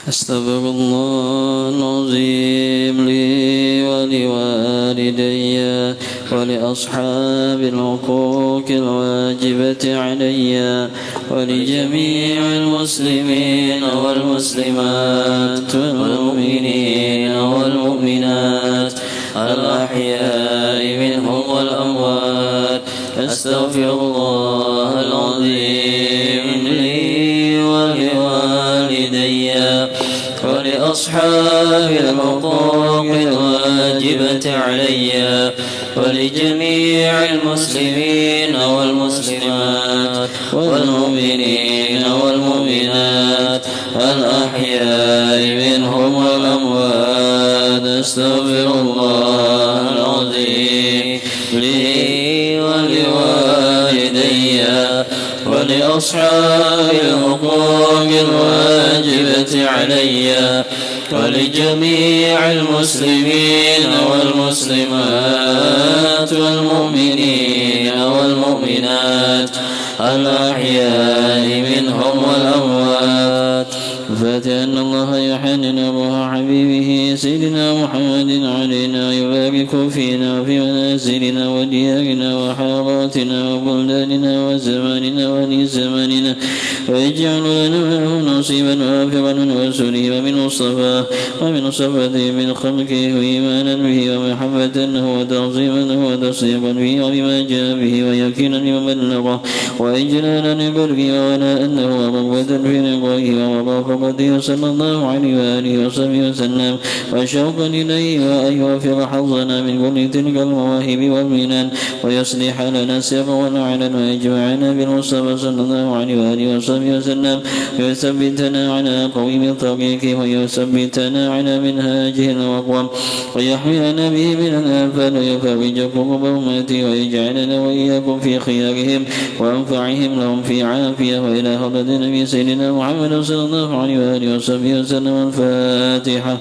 أستغفر الله العظيم لي ولوالدي ولأصحاب الحقوق الواجبة علي ولجميع المسلمين والمسلمات والمؤمنين والمؤمنات الأحياء منهم والأموات. أستغفر الله العظيم لي ولوالدي ولأصحاب الحقوق الواجبة علي ولجميع المسلمين والمسلمات والمؤمنين والمؤمنات الأحياء منهم والأموات. أستغفر الله العظيم لي ولوالدي ولأصحاب الحقوق الواجبة علي ولجميع المسلمين والمسلمات والمؤمنين والمؤمنات الأحياء منهم والأموات. فاتح أن الله يحنن أبوها حبيبه سيدنا محمد علينا يبارك فينا وفي منازلنا وديارنا وحاراتنا وبلداننا وزماننا ولزماننا ويجعل لنا منه نصيبا وافرا وسليم من مصطفى ومن صفته من خلقه وإيمانا به ومحبة له وتعظيما له وتصديقا به وبما جاء به ويقينا لمن بلغه وإجلالا لبلغه وولاء له ورغبة في رضاه ومرافقته صلى الله عليه وآله وصحبه وسلم وشوقا إليه وأن يوفر حظنا من كل تلك المواهب والمنن ويصلح لنا السر والعلن ويجمعنا بالمصطفى صلى الله عليه وآله وصحبه وسلم ويثبتنا على قويم الطريق ويثبتنا على منهاجه الأقوم ويحملنا به من الآفات ويفرج كرب أمتي ويجعلنا وإياكم في خيارهم وأنفعهم لهم في عافية وإلى حضرة النبي سيدنا محمد صلى الله عليه وآله وصحبه وسلم. الفاتحة.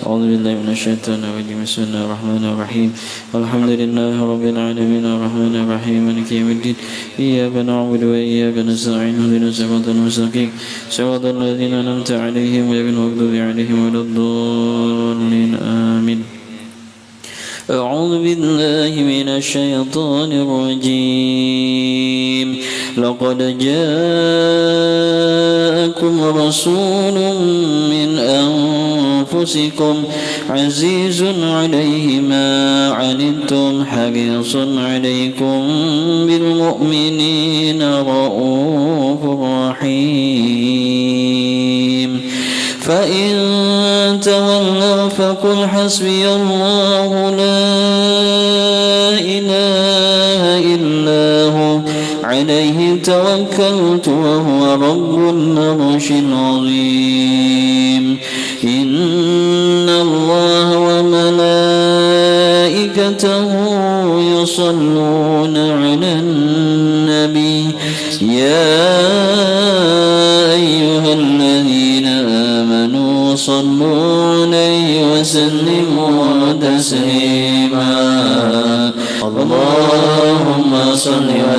أعوذ بالله من الشيطان الرجيم. بسم الله الرحمن الرحيم. الحمد لله رب العالمين الرحمن الرحيم مالك يوم الدين. إياك نعبد وإياك نستعين اهدنا الصراط المستقيم صراط الذين أنعمت عليهم غير المغضوب عليهم ولا الضالين آمين. أعوذ بالله من الشيطان الرجيم. لقد جاءكم رسول من أنفسكم عزيز عليه ما عنتم حريص عليكم بالمؤمنين رؤوف رحيم. فإن تولوا فقل حسبي الله لا إله إلا هو عليه توكلت وهو رب العرش العظيم. إن الله وملائكته يصلون على النبي يا أيها الذين آمنوا صلوا عليه وسلموا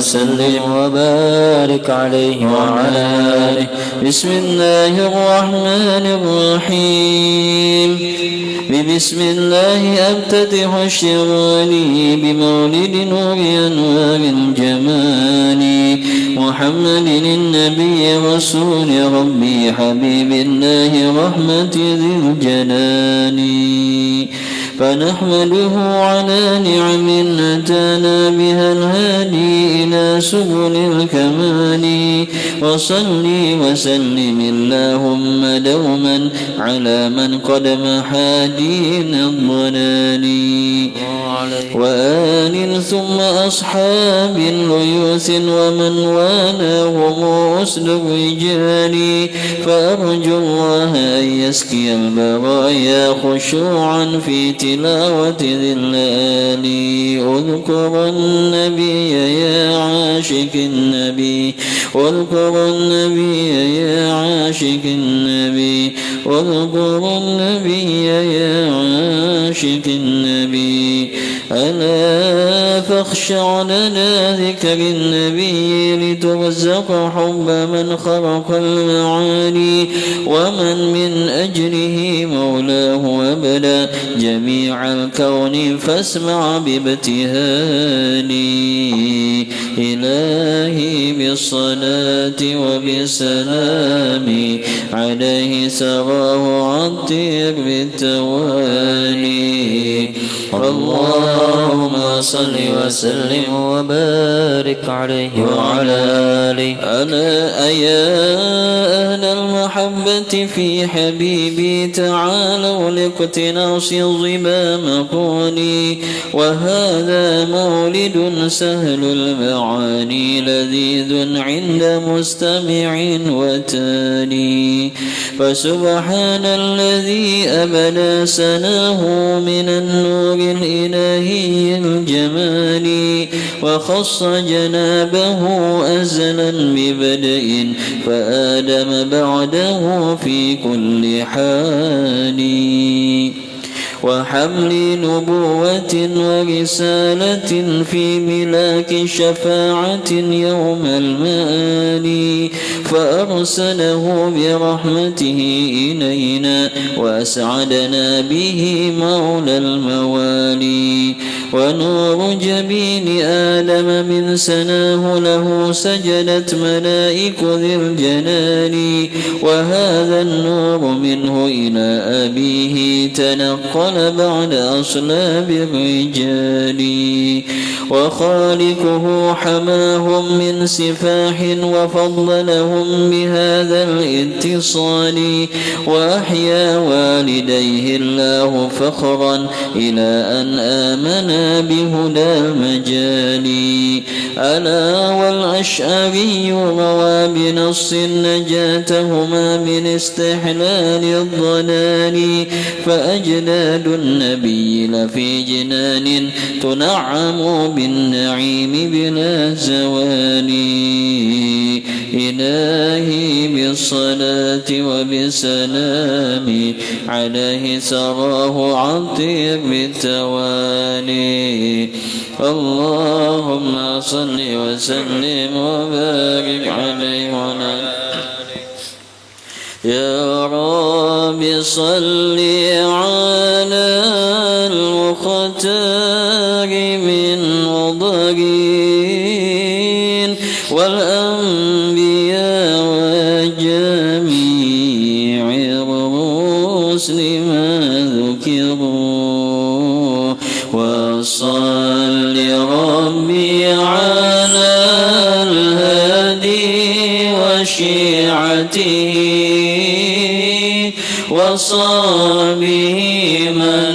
وسلم وبارك عليه وعلى آله. بسم الله الرحمن الرحيم. بسم الله أفتتح الشراني بمولد نور أنوار الجمال محمد النبي رسول ربي حبيب الله رحمة ذي الجلال. فنحمده على نعم أتانا بها الهادي إلى سبل الكمال. وصلي وسلم اللهم دوما على من قد محا دين الضلال. وآل ثم أصحاب ليوث ومن والاهم أسد الرجال. فأرجو الله أن يسقي البرايا خشوعا في تلاوة ذي الليل. اذكر النبي يا عاشق النبي، واذكر النبي يا عاشق النبي، واذكر النبي يا عاشق النبي. ألا فاخشع لنا ذكر النبي لترزق حب من خلق المعاني ومن من أجله مولاه أبدا جميع الكون. فاسمع بابتهالي إلهي بالصلاة وبسلام عليه سراه عطير بالتوالي. اللهم صل وسلم وبارك عليه وعلى آله. ألا أيا أهل المحبة في حبيبي تعالوا لاقتناص ظبام قولي. وهذا مولد سهل المعاني لذيذ عند مستمع وتالي. فسبحان الذي أبدى سناه من النور الإلهي الجمال. وخص جنابه أزلا ببدء فآدم بعده في كل حال. وحمل نبوة ورسالة في ملاك شفاعة يوم المآل. فأرسله برحمته إلينا وأسعدنا به مولى الموالي. ونور جبين آدم من سناه له سجدت ملائك ذي الجلال. وهذا النور منه إلى أبيه تنقل بعد أصلاب الرجال. وخالقه حماهم من سفاح وفضلهم بهذا الاتصال. وأحيا والديه الله فخرا إلى أن آمنا بهدى المجال. ألا والأشعري روى بنص نجاتهما من استحلال الضلال. فأجداد النبي لفي جنان تنعم بالنعيم بلا زوال. إلهي بالصلاة وبسلام عليه سراه عطير بالتوالي. اللهم صل وسلم وبارك عليه وعلى يا رب صل على المختار من مضرين والأنبياء وجميع الرسل ما ذكروا. وصل ربي على الهادي وشيعته وصابه من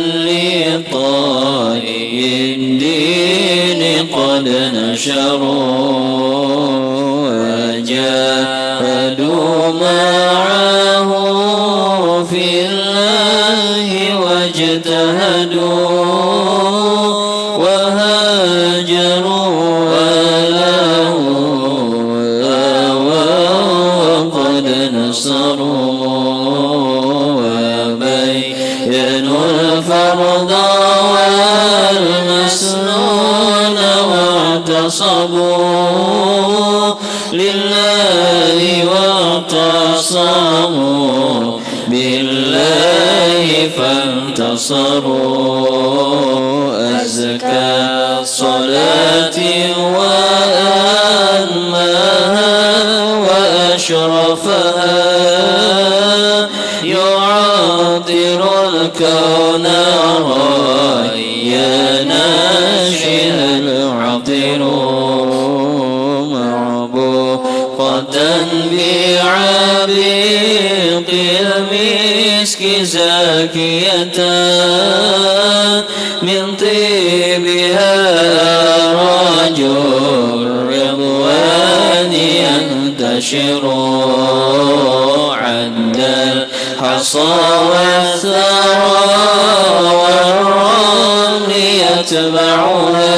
لطائي الدين قد نشروا. وجاهدوا معه في الله واجتهدوا وهاجروا وله وقد نصروا. وبينوا الفرض والمسنون واعتصبوا واعتصموا بالله فانتصروا أزكى الصلاة وأنماها وأشرفها يعطر الكون يا ناشئ العطر معبوقة بعبيق المسك زاكية من طيبها رجل الرضوان ينتشر عند الحصى والثرى والرمل يتبعها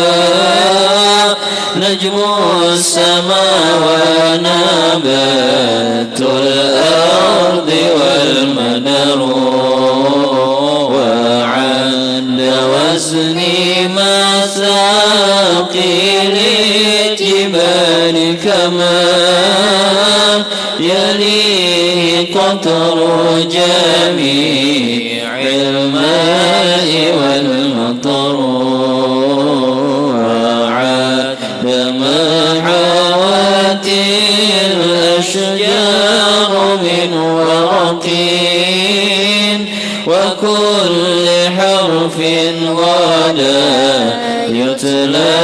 نجم السماء ونبات الأرض والمدر وعند وزن مثاقيل الجبال كما يليه قطر جميع الماء والمطر وعندما حوت الأشجار من ورق وكل حرف غدا يتلى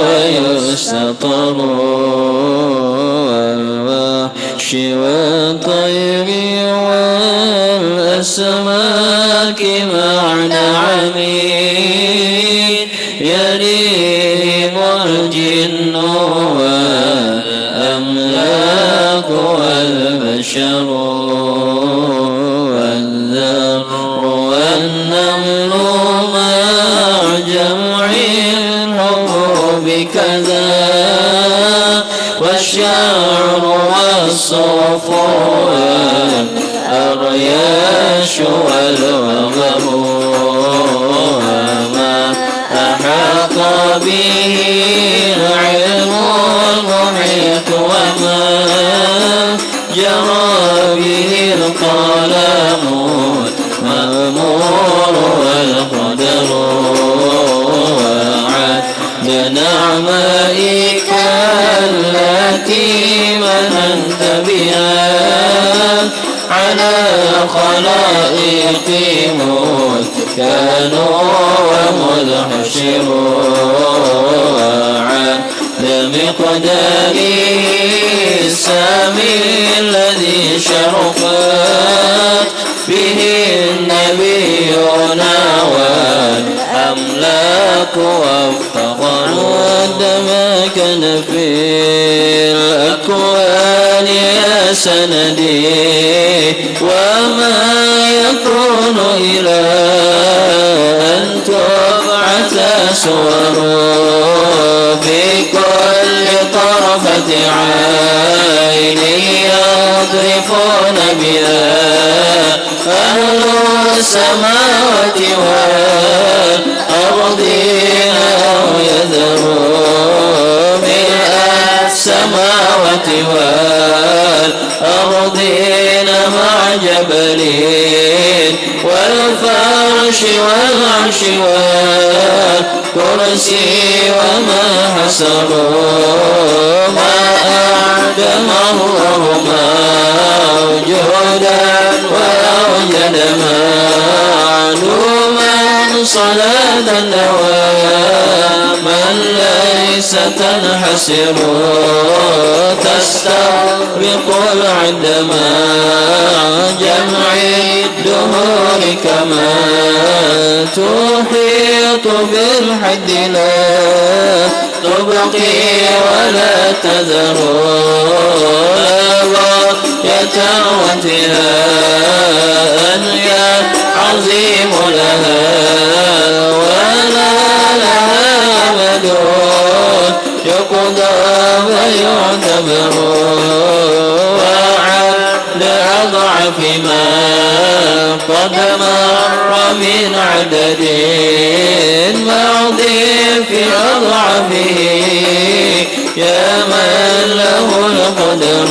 ويستطر والوحش والطير والأسماك مع نعمين يليهم الجن والأملاك والبشر والذر والنمل مع جمع الحبوب كذا والشعر والصوف والأرياش والوغر وما أحاط به العلم المحيط وما جرى به القلم المأمور والقدر وعد نعمائك التي مننت بها على خلائق كانوا ومدحشروا وعد مقداره السامي الذي شرفت به النبيون والأملاك وافتخروا عندما كان في الأكوان يا سندي وما يكون إلى أن تبعث صور في كل طرفة عين يضرفون بها أهل السماوات والأرضين أو يذروا ملء السماوات والأرضين مع جبلين والفرش والعرش والكرسي وما حسبوا ما أعدم الله موجودا وأوجد معلوما صلاة دواما ليس تنحسر تستغرق العدما جمع الدهور كما تحيط بالحد لا تبقي ولا تذر يتعوتها أن يا عظيم لها ولا لها أمد يقضى ويعتبر وعد أضعف ما قد مر من عدد معضي في أضعفه يا من له القدر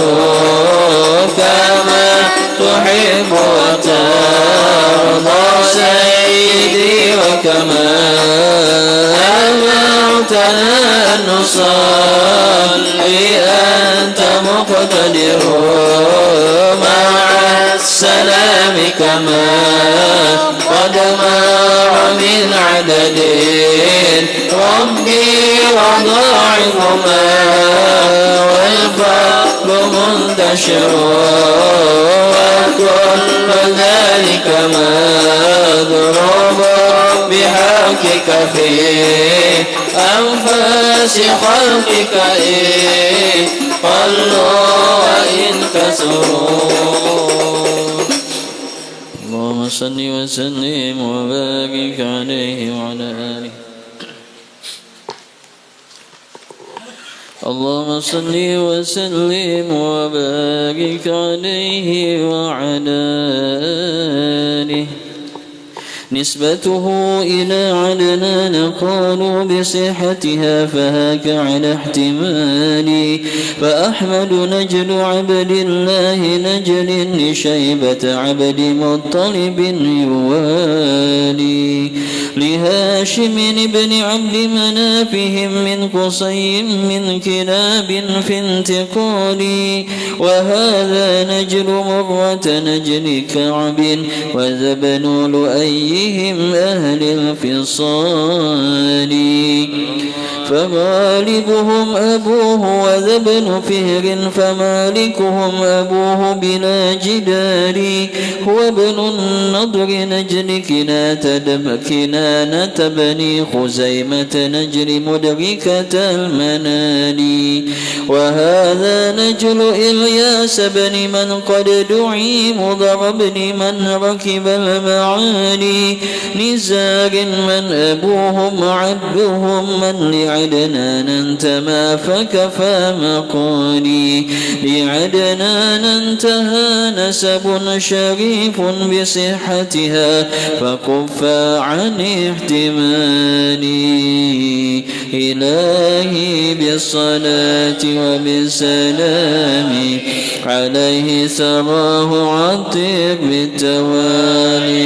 كما تحب وترضى سيدي وكما أمرتنا أن نصلي أنت مقتدر مع السلام كما قد مر من عدد ربي وضاعفهما والفضل منتشر وكل ذلك مضروب بحقك في أنفاس خلقك إن قلوا وإن كسروا. اللهم صل وسلم وبارك عليه وعلى آله. اللهم صل وسلم وبارك عليه وعلى آله. نسبته إلى عدنان قالوا بصحتها فهاك على احتمال فأحمد نجل عبد الله نجل لشيبة عبد مطلب يوالي لهاشم بن عبد منافهم من قصي من كلاب في انتقالي وهذا نجل مرة نجل كعب وزبن لؤيهم أهل الفصال فغالبهم أبوه وذبن فهر فمالكهم أبوه بلا جدال هو ابن النضر نجل كنانة بني خزيمة نجل مدركة المنال وهذا نجل إلياس بن من قد دعي مضر بن من ركب المعالي نزار من أبوهم عبدهم من لعدنان انتمى فكفى مقالي لعدنان انتهى نسب شريف بصحتها فكفى عن احتمالي إلهي بالصلاة وبالسلام عليه سراه عطير بالتوالي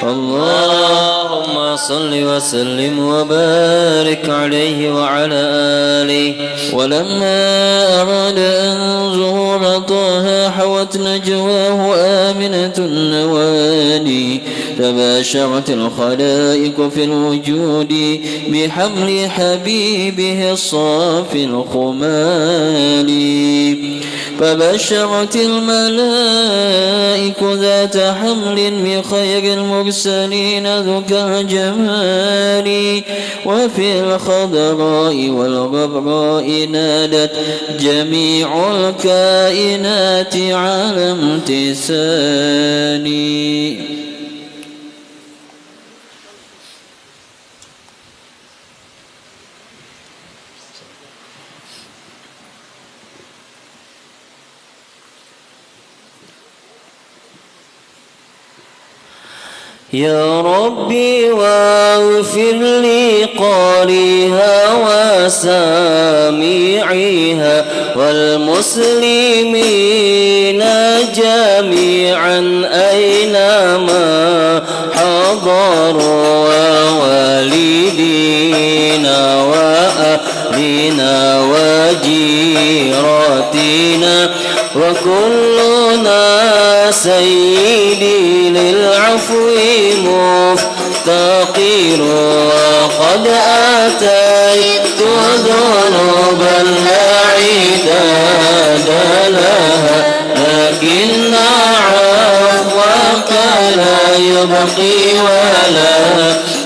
اللهم صل وسلم وبارك عليه وعلى آله. ولما أراد أن زهور طه حوت نجواه آمنة النوادي تباشرت الخلائق في الوجود بحمل حبيبه الصافي الخمالي فبشرت الملائك ذات حمل بخير المرسلين ذكى الجمال وفي الخضراء والغبراء نادت جميع الكائنات على امتثالي. يا ربي واغفر لي قارئها وسامعيها والمسلمين جميعا أينما حضروا ووالدينا وأهلنا وجيراتنا وكلنا سيدي للعفو مفتقر وقد آتيت ذنوبا لا عداد لها لكن عفوك لا يبقي ولا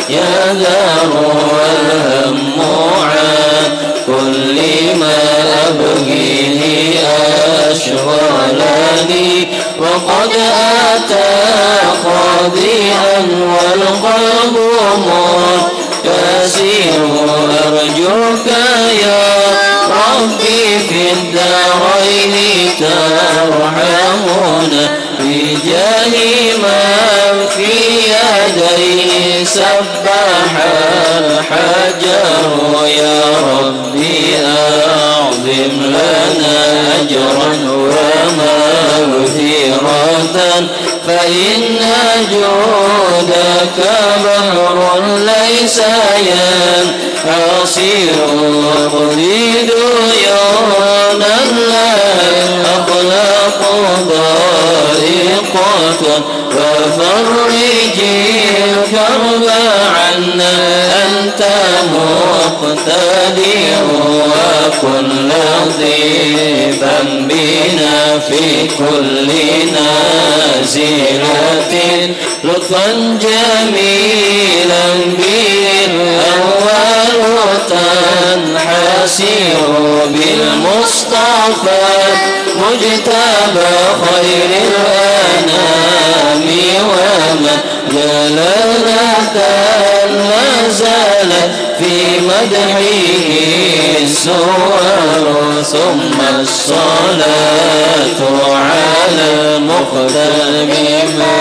يذر والهم عن كل ما أبغيه أشغلني وقد أتى خاضعا والقلب منكسر أرجوك يا ربي في الدارين ترحمنا بجاه من في يديه سبح الحجر يا ربي أعظم لنا أجرا ومغفرة فإن جودك بحر ليس ينحصر واقضي ديونا لا أخلاق ضائقة وفرج الكرب عنا أنت مقتدر وكن لطيفا بنا في كل نازلة لطفا جميلا بالأول تنحسر بالمصطفى مجتبى خير الأنام وما جلالة لا زالت في مدحه السور ثم الصلاة على المختار ما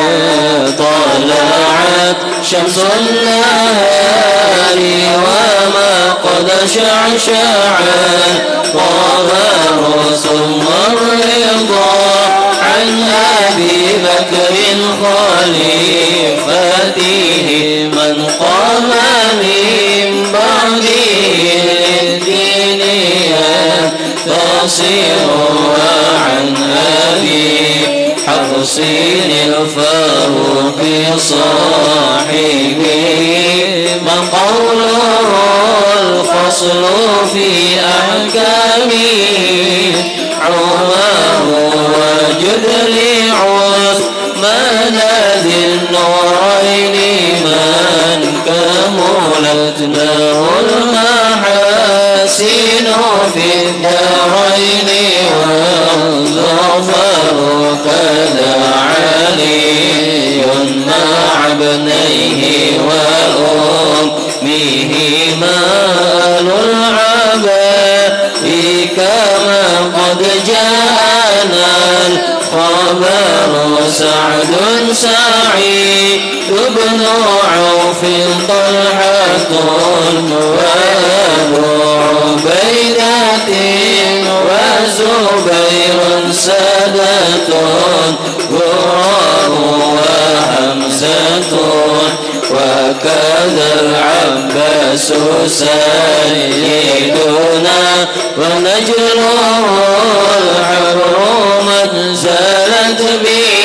طلعت شمس النهار وما قد شعشع القمر ثم الرضا عن أبي بكر خليفته من قام من بعده للدين ينتصر وعن أبي حفص الفاروق صاحبه من قوله الفصل في أحكامه عمر وجد لعثمان ذي النورين من كملت له المحاسن في الدارين والظفر كذا علي مع ابنيه وأمه مال العباء كما قد جاءنا الخبر سعد سعيد بن عوف طلحة وأبو عبيدة وزبير سادة غراب وحمزة وكذا العباس سيدنا ونجله الحر من زالت به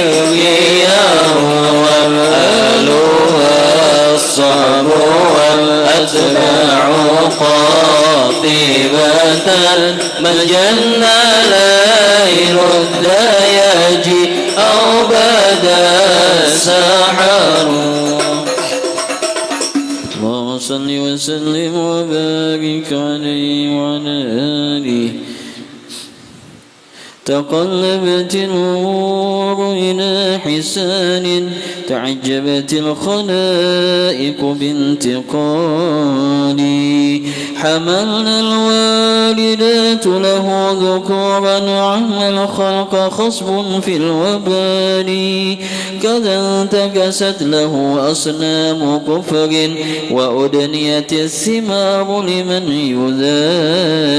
الغيار ومآلها الصعب والأتباع قاطبة من جن لا يرد يجي أو بدا سحر. اللهم صل وسلم وبارك عليه وعلى آله. تقلبت الأمور إلى حسان تعجبت الخلائق بانتقالي حملنا الوالدات له ذكورا وعم الخلق خصب في الوبال كذا انتكست له أصنام كفر وأدنيت الثمار لمن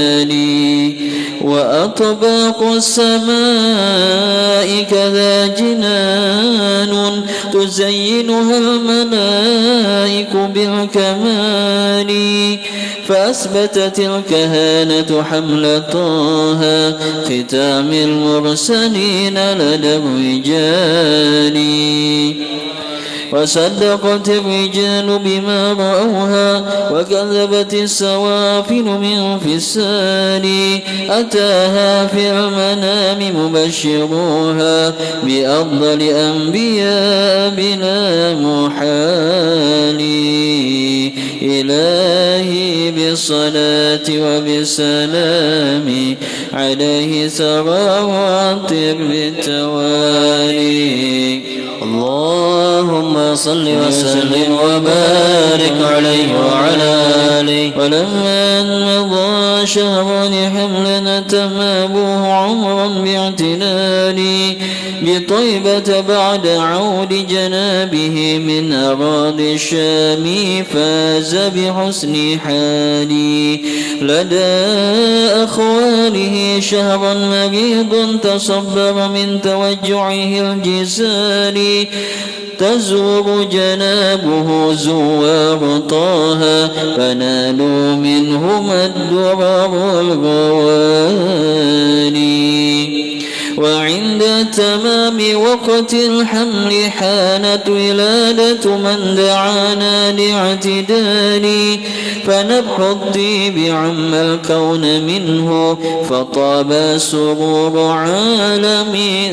يذالي وأطباق السماء كذا جنان تزينها الملائك بالكمال فأثبتت الكهانة حمل طه ختام المرسلين لدى الرجال وصدقت الرجال بما رأوها وكذبت السوافل من فسال أتاها في المنام مبشروها بأفضل أنبياء بلا محال إلهي بالصلاة وبالسلام عليه سرى وعطر بالتوالي اللهم صل وسلم وبارك عليه وعلى آله ولما مضى شهران حملا أتمامه عمرا باعتلالي بطيبة بعد عود جنابه من أراضي الشام فاز بحسن حالي لدى أخواله شهرا مريض تصبر من توجعه الجسال تزور جنابه زوار طه فنالوا منهما الدرر الغوالي وعند تمام وقت الحمل حانت ولادة من دعانا لاعتدالي فنبح الطيب عم الكون منه فطاب سرور عالم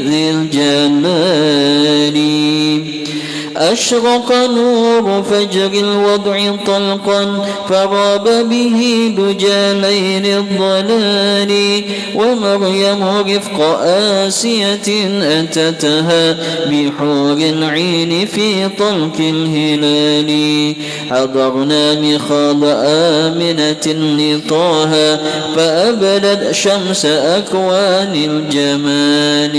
ذي الجمال أشرق نور فجر الوضع طلقا فراب به دجى ليل الضلال ومريم رفق آسية أتتها بحور العين في طلق الهلال حضرنا مخاض آمنة لطه فأبدت شمس أكوان الجمال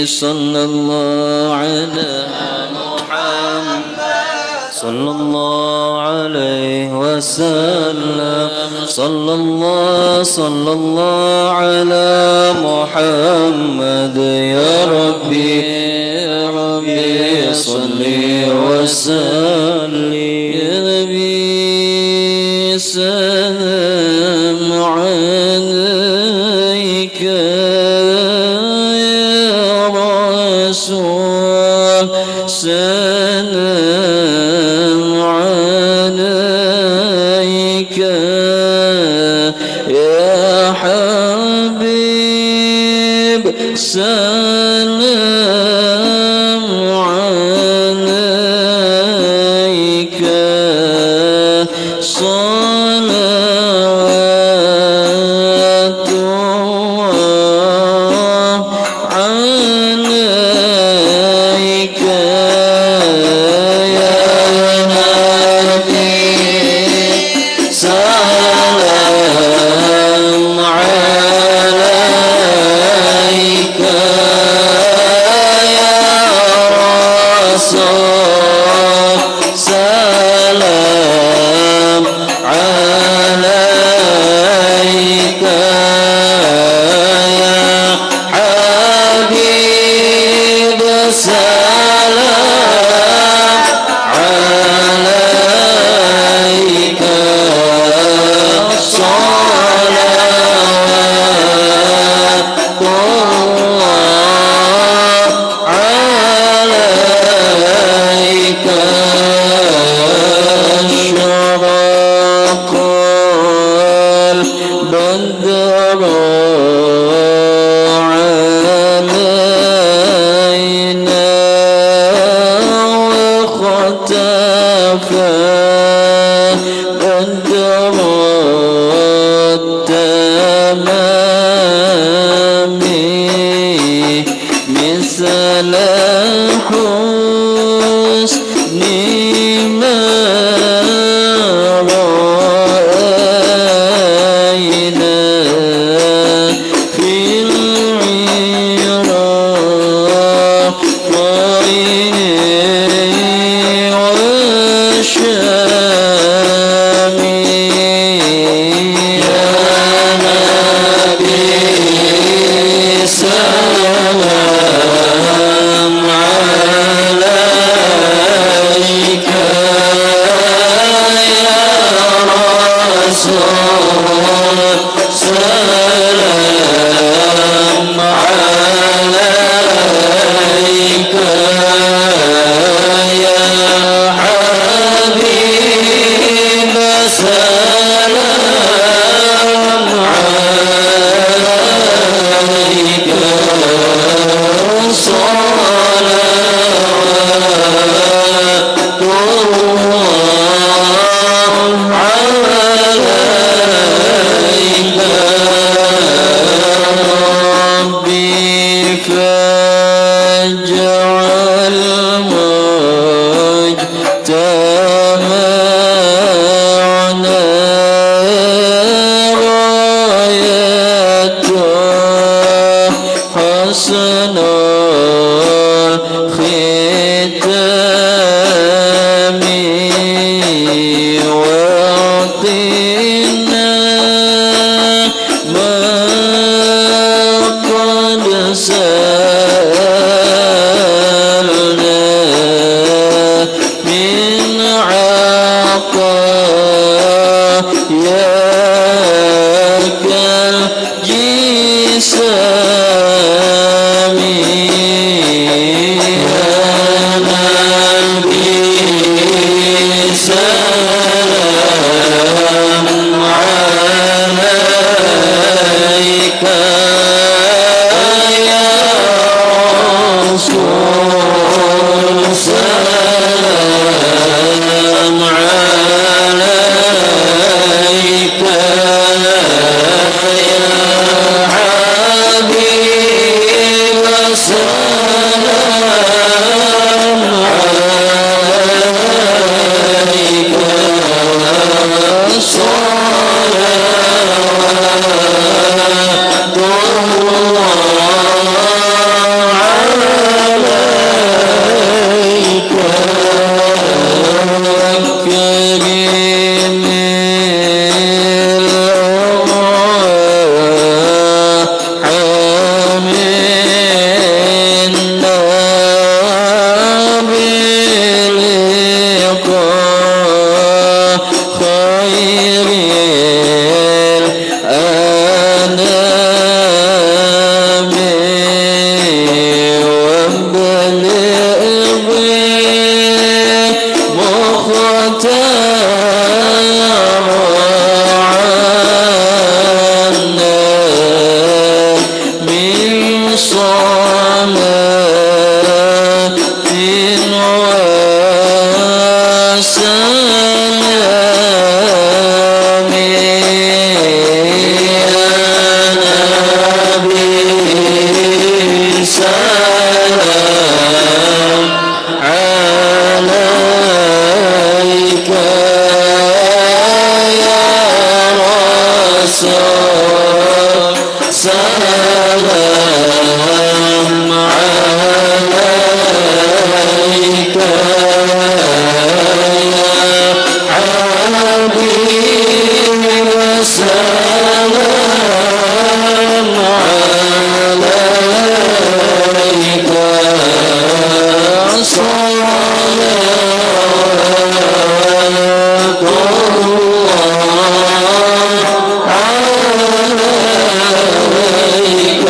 صلى الله على صلى الله عليه وسلم صلى الله على محمد يا ربي صل وسلم يا نبي سلام عليك يا رسول سلام عليك يا حبيب سلام عليك صلوات الله عليك يا نبي سلام عليك يا حسن الختام واعطنا ما قد سألنا من عطاياك الجسام يا نبي سلام عليك يا رسول سلام عليك يا حبيب سلام عليك صلوات الله عليك كريم الأرحام منا بلقاء خير الأنام وبلغ مختار عنا من صلاة وسلام يا نبي سلام عليك يا رسول سلام عليك يا حبيب سلام عليك صلوات الله عليك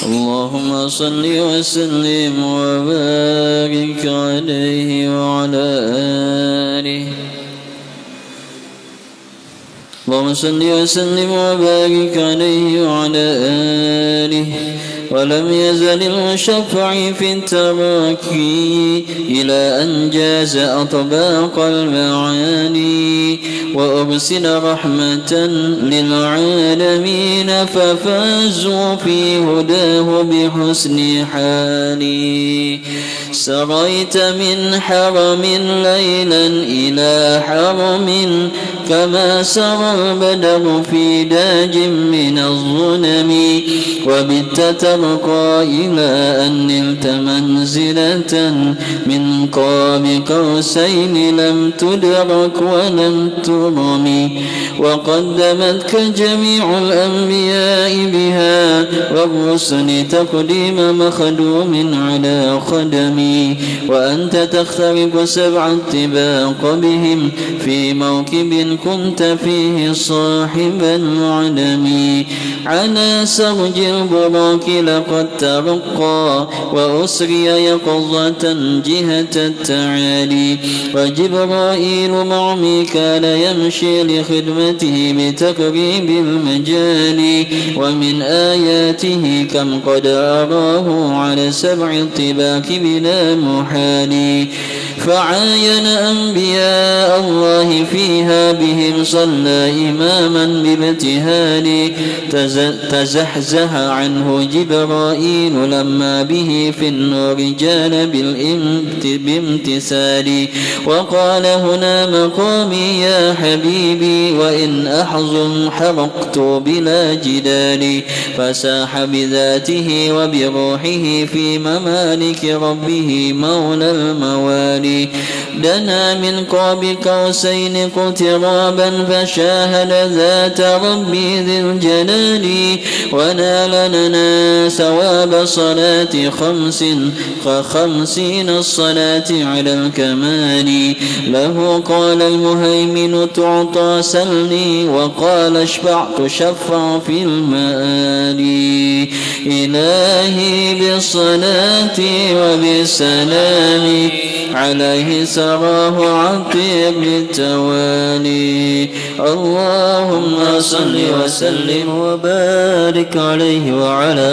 اللهم صل وسلم وبارك عليه وعلى آله اللهم صل وسلم وبارك عليه وعلى آله ولم يزل المشفع في التراكي إلى أن جاز أطباق المعاني وأرسل رحمة للعالمين ففازوا في هداه بحسن حالي سريت من حرم ليلا إلى حرم كما سرى البدر في داج من الظلم وبت ترقى إلى أن نلت منزلة من قاب قوسين لم تدرك ولم ترم وقدمتك جميع الأنبياء بها والرسل تقديم مخدوم على خدمي وأنت تخترق سبع اتباق بهم في موكب كنت فيه صاحب العدم على سرج البراق لقد ترقى وأسري يقظة جهة التعالي وجبرائيل مع ميكال يمشي لخدمته بتقريب المجال ومن آياته كم قد أراه على سبع الطباق بلا محال فعاين أنبياء الله فيها بهم صلى إماما بابتهال تزحزح عنه جبرائيل لما به في النور جال بامتثال وقال هنا مقامي يا حبيبي وإن أحزن حرقت بلا جدال فساح بذاته وبروحه في ممالك ربه مولى الموالي دنا من قاب قوسين اقترابا فشاهد ذات ربي ذي الجلال ونال لنا ثواب صلاة خمسين الصلاة على الكمال له قال المهيمن تعطى سلني وقال اشفع تشفع في المآل إلهي بالصلاة وبالسلام عليه سراه عطيب بالتوالي اللهم صل وسلم وبارك عليه وعلى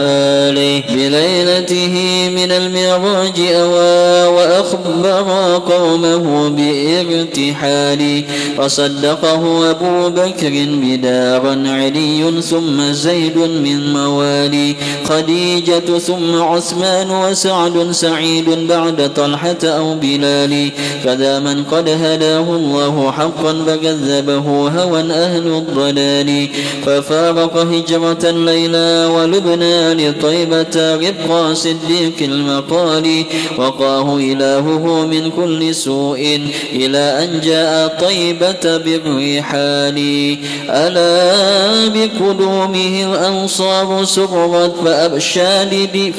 آله بليلته من المعراج أوى وأخبر قومه بارتحال وصدقه أبو بكر بدارا علي ثم زيد من موالي خديجة ثم عثمان وسعد سعيد بعد طلحة أو بلال كذا من قد هداه الله حقا فكذبه هوى أهل الضلال ففارق هجرة ليلى ولبنى لطيبة ربقى صديق المقال وقاه إلهه من كل سوء إلى أن جاء طيبة بالرحال ألا بقدومه الأنصار سرت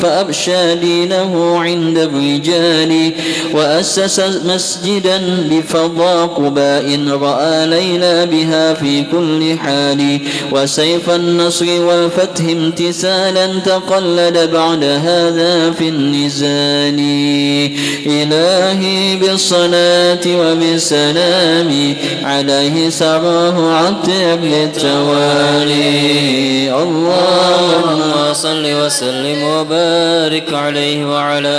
فأبشى دينه عند الرجال وأسس مسجدا بفضاء قباء رأى ليلى بها في كل حال وسيف النصر والفتح امتثالا تقلد بعد هذا في النزال إلهي بالصلاة وبالسلام عليه سراه عطر للتوالي اللهم صل وسلم وبارك عليه وعلى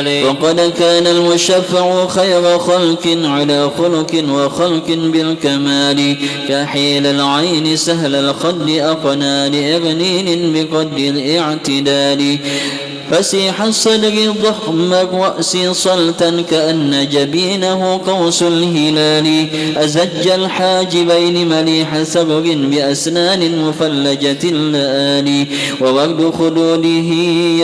آله وقد كان المشفع خير خلق على خلق وخلق بالكمال كحيل العين سهل الخد أقنى لإغنين بقد الاعتدال فسيح الصدر ضخم الرأس صلتا كأن جبينه قوس الهلال أزج الحاجبين مليح ثبر بأسنان مفلجة اللآلي وورد خدوده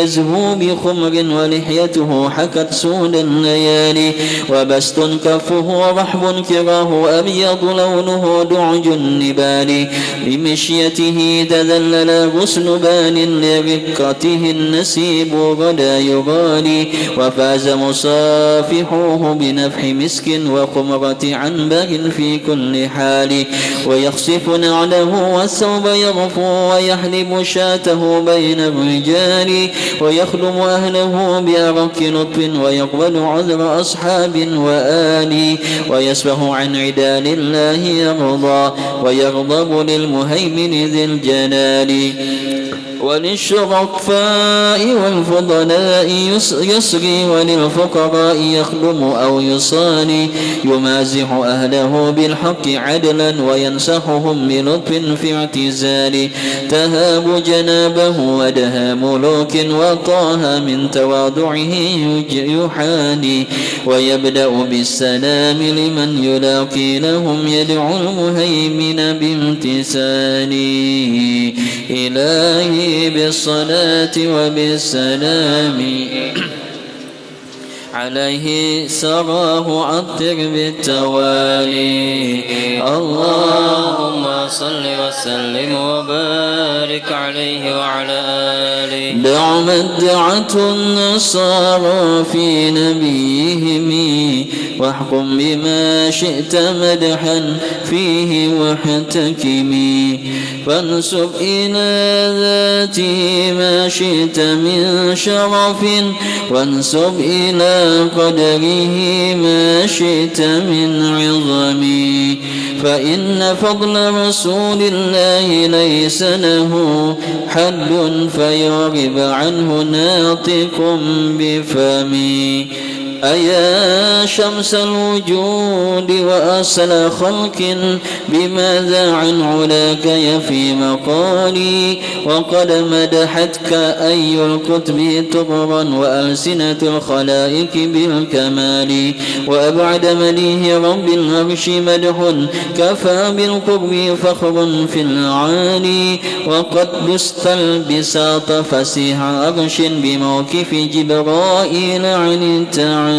يزهو بخمر ولحيته حكت سود الليالي وبست كفه رحب كراه أبيض لونه دعج النبال بمشيته تذلل غسلبان لرقته النسيب غدا يغالي وفاز مصافحوه بنفح مسك وخمرة عنبر في كل حال ويخصف نعله والثوب يغفو ويحلب شاته بين الرجال ويخدم أهله بأرق لطف ويقبل عذر أصحاب وآل ويسبه عن عدال الله يرضى ويغضب للمهيمن ذي الجلال وللشرفاء والفضلاء يسري وللفقراء يخدم أو يصاني يمازح أهله بالحق عدلا وينسحهم بلطف في اعتزال تهاب جنابه ودها ملوك وطاها من تواضعه يحاني ويبدأ بالسلام لمن يلاقي لهم يدعو المهيمن بامتثال إلهي بالصلاة وبالسلام عليه سراه عطر بالتوالي اللهم صل وسلم وبارك عليه وعلى آله دعمت دعت النصارى في نبيهم واحكم بما شئت مدحا فيه واحتكمي فانسب إلى ذاته ما شئت من شرف وانسب إلى قدره ما شئت من عظم فإن فضل رسول الله ليس له حد فيغب عنه ناطق بفمي أيا شمس الوجود وأصل خلق بماذا عن علاك يفي مقالي وقد مدحتك أي الكتب تقرا وألسنة الخلائق بالكمال وأبعد مليه رب العرش مدح كفى بالقرب فخر في العالي وقد دست البساط فسيح عرش بموقف جبرائيل عن التعالي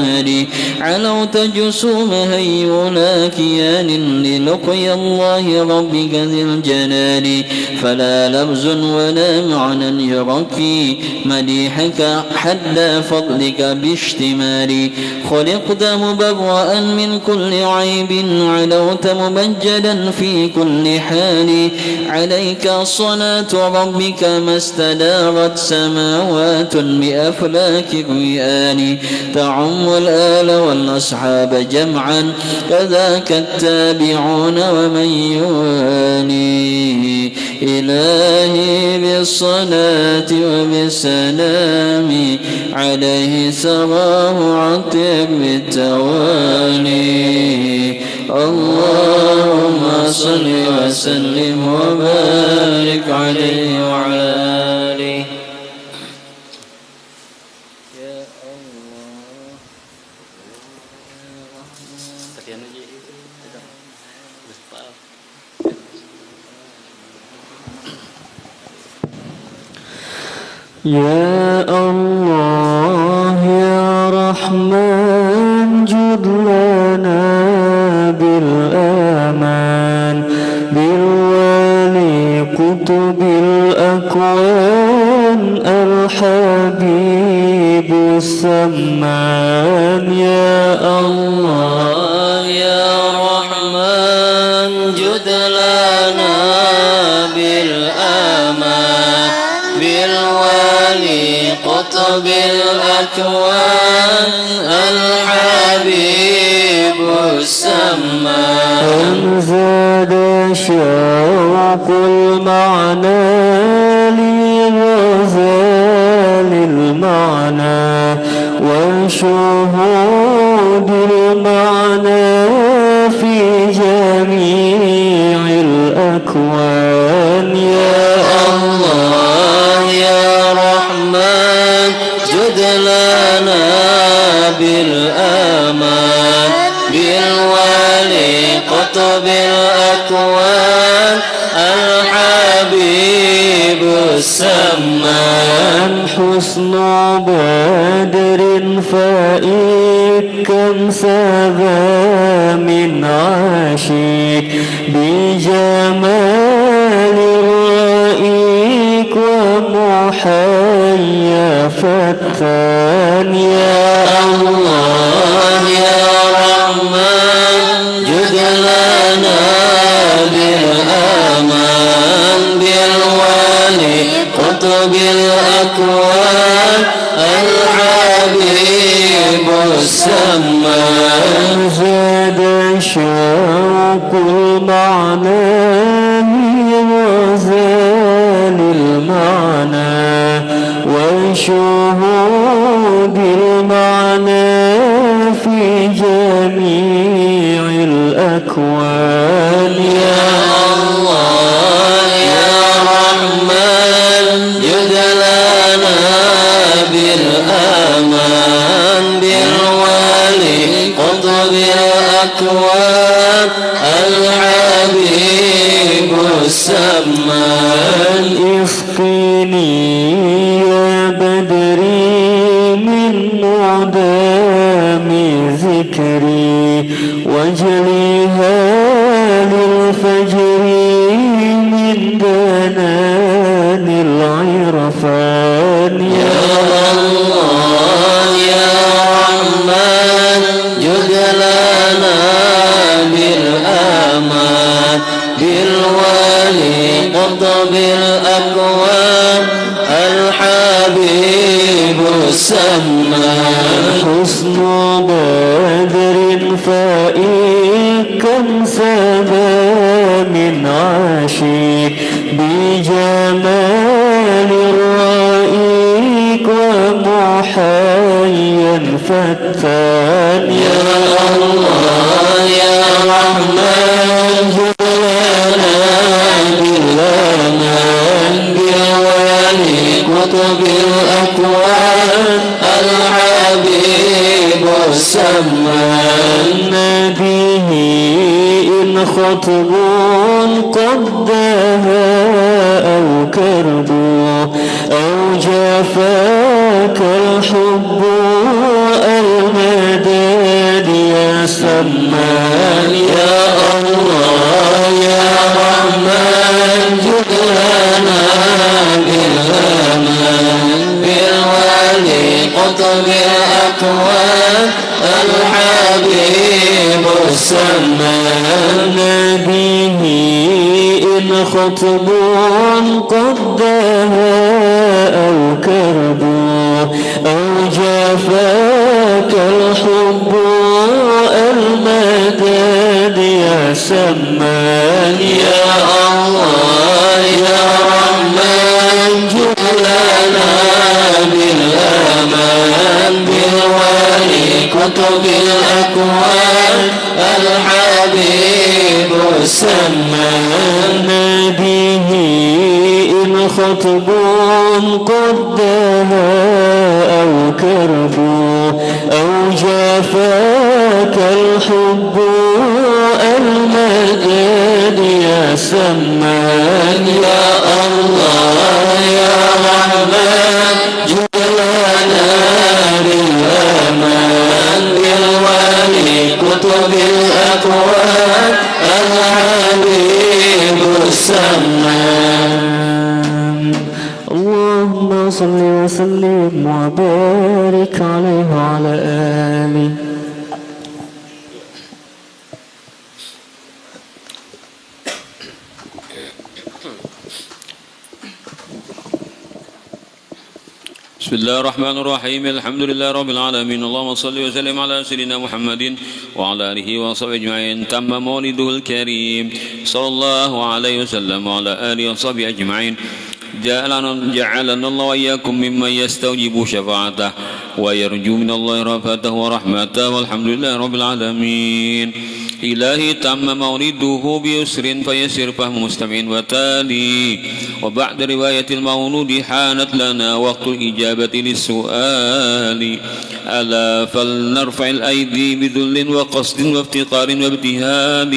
علوت جسوم هيولا كيان للقيا الله ربك ذي الجلال فلا لفظ ولا معنى يرقي مديحك حد فضلك باشتمال خلقت مبرأ من كل عيب علوت مبجلا في كل حال عليك صلاة ربك ما استدارت سماوات بأفلاك الرئال تعم الآل والأصحاب جمعا كذاك التابعون ومن يوالي إلهي بالصلاة وبالسلام عليه سراه عطر بالتوالي اللهم صل وسلم وبارك عليه وعلى آله يا الله يا رحمن جد لنا بالأمان بالولي قطب الأكوان الحبيب السمان يا الله يا رحمن جد لنا بالأمان بالولي قطب الأكوان الحبيب السمان أنزاد شوق المعنى لغزال المعنى وشهود المعنى في جميع الأكوان يا الله يا رحمن جد لنا بالأمان بالولي قطب الأكوان الحبيب السمان حسن بدر فائق كم سبا من عاشق بجمال رائق ومحيا فتان يا الله يا رحمن جد لنا بالأمان بالولي قطب الأكوان الحبيب السمان زاد شوق المعنى لغزال المعنى وشهود المعنى في جميع الأكوان يا الله يا رحمن جد لنا بالأمان بالولي قطب الأكوان الحبيب السمان اسقني يا بدري من مدام ذكري واجليها للفجر من دنان العرفان يا الله يا رحمن جد لنا بالأمان بالولي قطب الأكوان الحبيب السمان حسن بدر فائق كم سبا من عاشق بجمال الرائق ومحيا فتان يا الله يا رحمن جد لنا بالأمان بأوالي كتب الأكوان الحبيب السمان ناديه إن خطب قد دها أو كرب أو جافاك الحب المداد يا سمان يا الله يا رحمن جد لنا بالأمان بالوالي قطب الأكوان الحبيب السمان به إن خطب قد دها أو كرب أو جافاك الحب المداد يا سمان يا الله يا رحمن جد لنا بالأمان بالوالي كتب الأكوان الحبيب السمان به إن خطب قد دها أو كرب أو جافاك الحب المداد يا سمان يا الله يا رحمن جد لنا بالأمان بالوالي كتب الأكوان الحبيب السمان اللهم صل وسلم وبارك عليه وعلى آله. بسم الله الرحمن الرحيم الحمد لله رب العالمين اللهم صل وسلم على سيدنا محمد وعلى آله وصحبه أجمعين تم مولده الكريم صلى الله عليه وسلم وعلى آله وصحبه أجمعين جعلنا الله وإياكم ممن يستوجب شفاعته ويرجو من الله رفعته ورحمته والحمد لله رب العالمين. إلهي تم مولده بيسر فيسر فهم مستمعين وتالي وبعد رواية المولود حانت لنا وقت الإجابة للسؤال ألا فلنرفع الأيدي بذل وقصد وافتقار وابتهال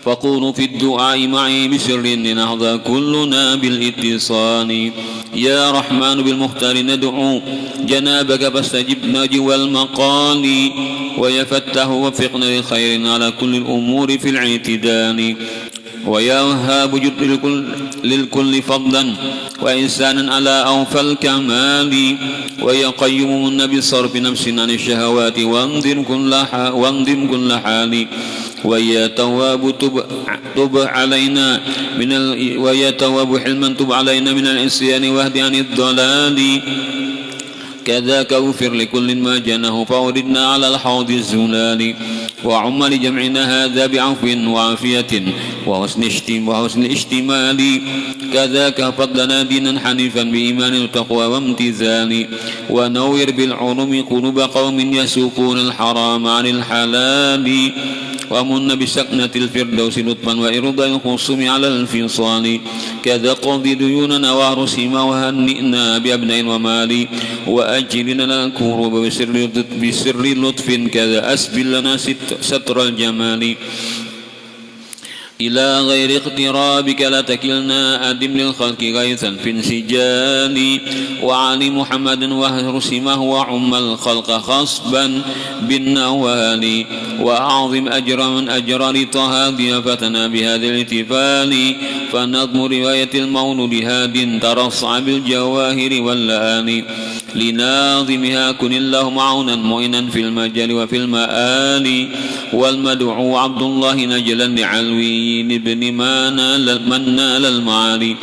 فقولوا في الدعاء معي بسر لنهضى كلنا بالاتصال. يا رحمن بالمختار ندعو جنابك فاستجب نجوى المقال ويا فتاه وفقنا لخير على كل الأمور في الاعتدال. ويا وهاب جد للكل فضلا وإنسانا على أوفى الكمال ويا قيوم النبي صرف نفس عن الشهوات وانذر كل حال ويا تواب تب علينا ويا تواب حلما تب علينا من العصيان واهد عن الضلال. كذاك اغفر لكل ما جنه فأوردنا على الحوض الزلال وعم لجمعنا هذا بعفو وعافية وحسن الاشتمال. كذاك فضلنا دينا حنيفا بإيمان وتقوى وامتثال ونور بالعلوم قلوب قوم يسوقون الحرام عن الحلال ومن بسكنة الفردوس لطفا وإرضاء الخصوم على الفصال. كذا قضي ديوننا وارسما وهنئنا بأبناء ومال وأجل لنا الكروب بسر لطف كذا أسبل لنا ستر الجمال. إلى غير اقترابك لا تكلنا أدم للخلق غيثا في انسجال وعلي محمد وهرسمه وعم الخلق خصبا بالنوال وأعظم أجر من أجر لطه ضيافتنا بهذا الاحتفال. فنظم رواية المولود هاد ترصع بالجواهر واللآن لناظمها كن الله معونا معينا في المجال وفي المآل. والمدعو عبد الله نجلا لعلوي ابن من نال المعالي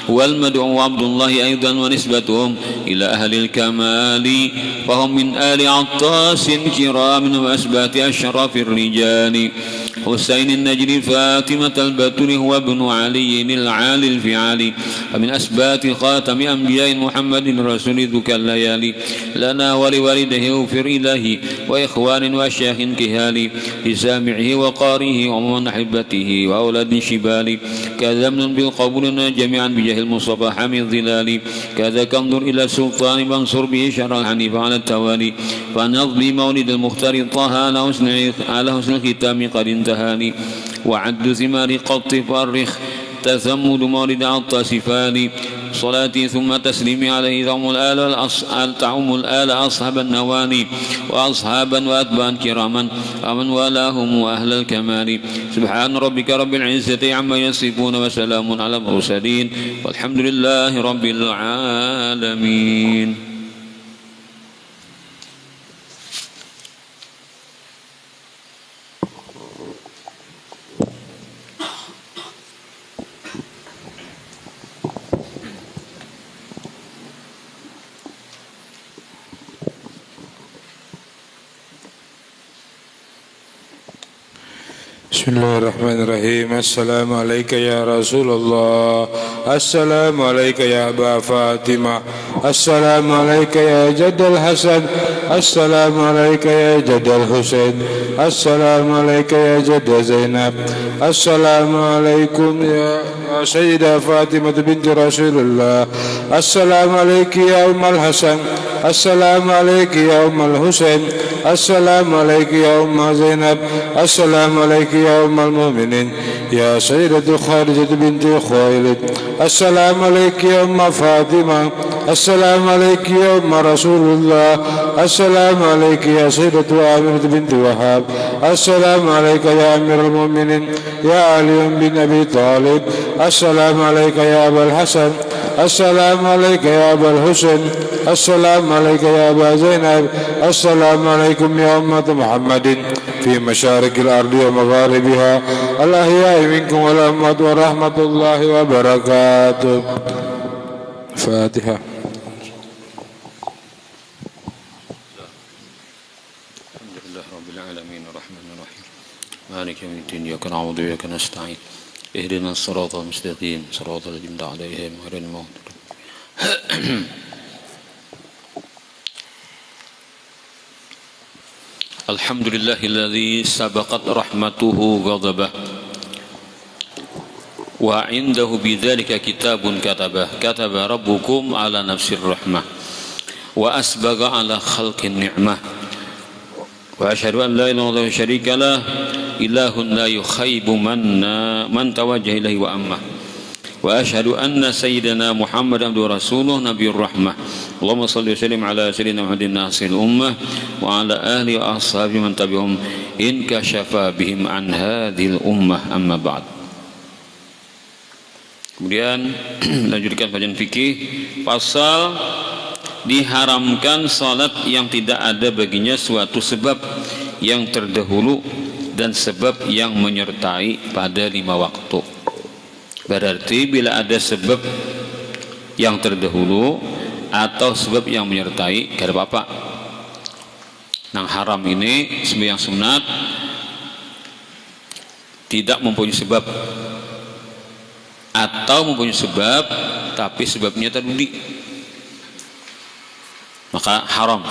والمدعو عبد الله أيضا ونسبتهم إلى أهل الكمال فهم من آل عطاس كرام وأسبات أشرف الرجال. حسين النجري فاطمة البتول هو ابن علي العالي الفعالي ومن أسبات خاتم أنبياء محمد رسول ذك الليالي لنا ولوالده اغفر إلهي وإخوان وأشياخ كهالي لسامعه وقارئه ومن أحبته وأولاد شبال كذا من بالقبول جميعا بجاه المصطفى حمي الظلال كذا انظر إلى السلطان وانصر به شر الحنيف على التوالي فنظلي مولد المختار طه على حسن الختام قد انتهاني وعد ثمار قط فأرخ تثمد مولد عطاس فاني صلاتي ثم تسليمي عليه تعم الآل أصحاب النواني وأصحابا وأتباعا كراما ومن والاهم وأهل الكمال سبحان ربك رب العزة عما يصفون وسلام على المرسلين والحمد لله رب العالمين. Bismillahirrahmanirrahim. Assalamualaikum ya Rasulullah. Assalamualaikum ya Aba Fatimah. Assalamualaikum ya Jaddal Hasan. Assalamualaikum ya Jaddal Husain. Assalamualaikum ya Jaddal Zainab. Assalamualaikum ya Sayyidah Fatimah binti Rasulullah. Assalamualaikum ya Ummul Hasan. Assalamualaikum ya Ummul Husain. Assalamualaikum ya Ummul Zainab. Assalamualaikum ya Ummul Mu'minin ya Sayyidatu Khadijah binti Khuwailid. Assalamualaikum ya Ummul Fatimah. Assalamualaikum ya Ummul Rasulullah. Assalamualaikum ya Sayyidatu Aminah binti Wahab. Assalamualaikum ya Amirul Mu'minin ya Ali bin Abi Talib. Assalamualaikum ya Abul Hasan. Assalamualaikum ya Abul Husain. Assalamualaikum ya Aba Zainab. Assalamualaikum ya Ummat Muhammadin في مشارق الأرض ومغاربها الأحياء منكم والأموات ورحمة الله وبركاته. فاتحة. الحمد لله رب العالمين الرحمن الرحيم مالك يوم الدين إياك نعبد وإياك نستعين اهدنا الصراط المستقيم صراط الذين أنعمت عليهم غير المغضوب. الحمد لله الذي سبقت رحمته غضبه وعنده بذلك كتاب كتب ربكم على نفس الرحمة وأسبغ على خلق النعمة وأشهد أن لا إله إلا الله شريك له إله لا يخيب من توجه إليه وأمه وأشهد أن سيدنا محمد عبده ورسوله نبي الرحمة اللهم صل وسلم على سيدنا محمد ناصر الأمة وعلى آله وأصحابه من تبعهم إن كشف بهم عن هذه الأمة أما بعد. Kemudian lanjutkan kajian fikih pasal diharamkan salat yang tidak ada baginya suatu sebab yang terdahulu dan sebab yang menyertai pada 5 waktu. Berarti bila ada sebab yang terdahulu atau sebab yang menyertai, gak ada apa-apa. Nang haram ini sebab yang sunat tidak mempunyai sebab atau mempunyai sebab tapi sebabnya terdudi, maka haram.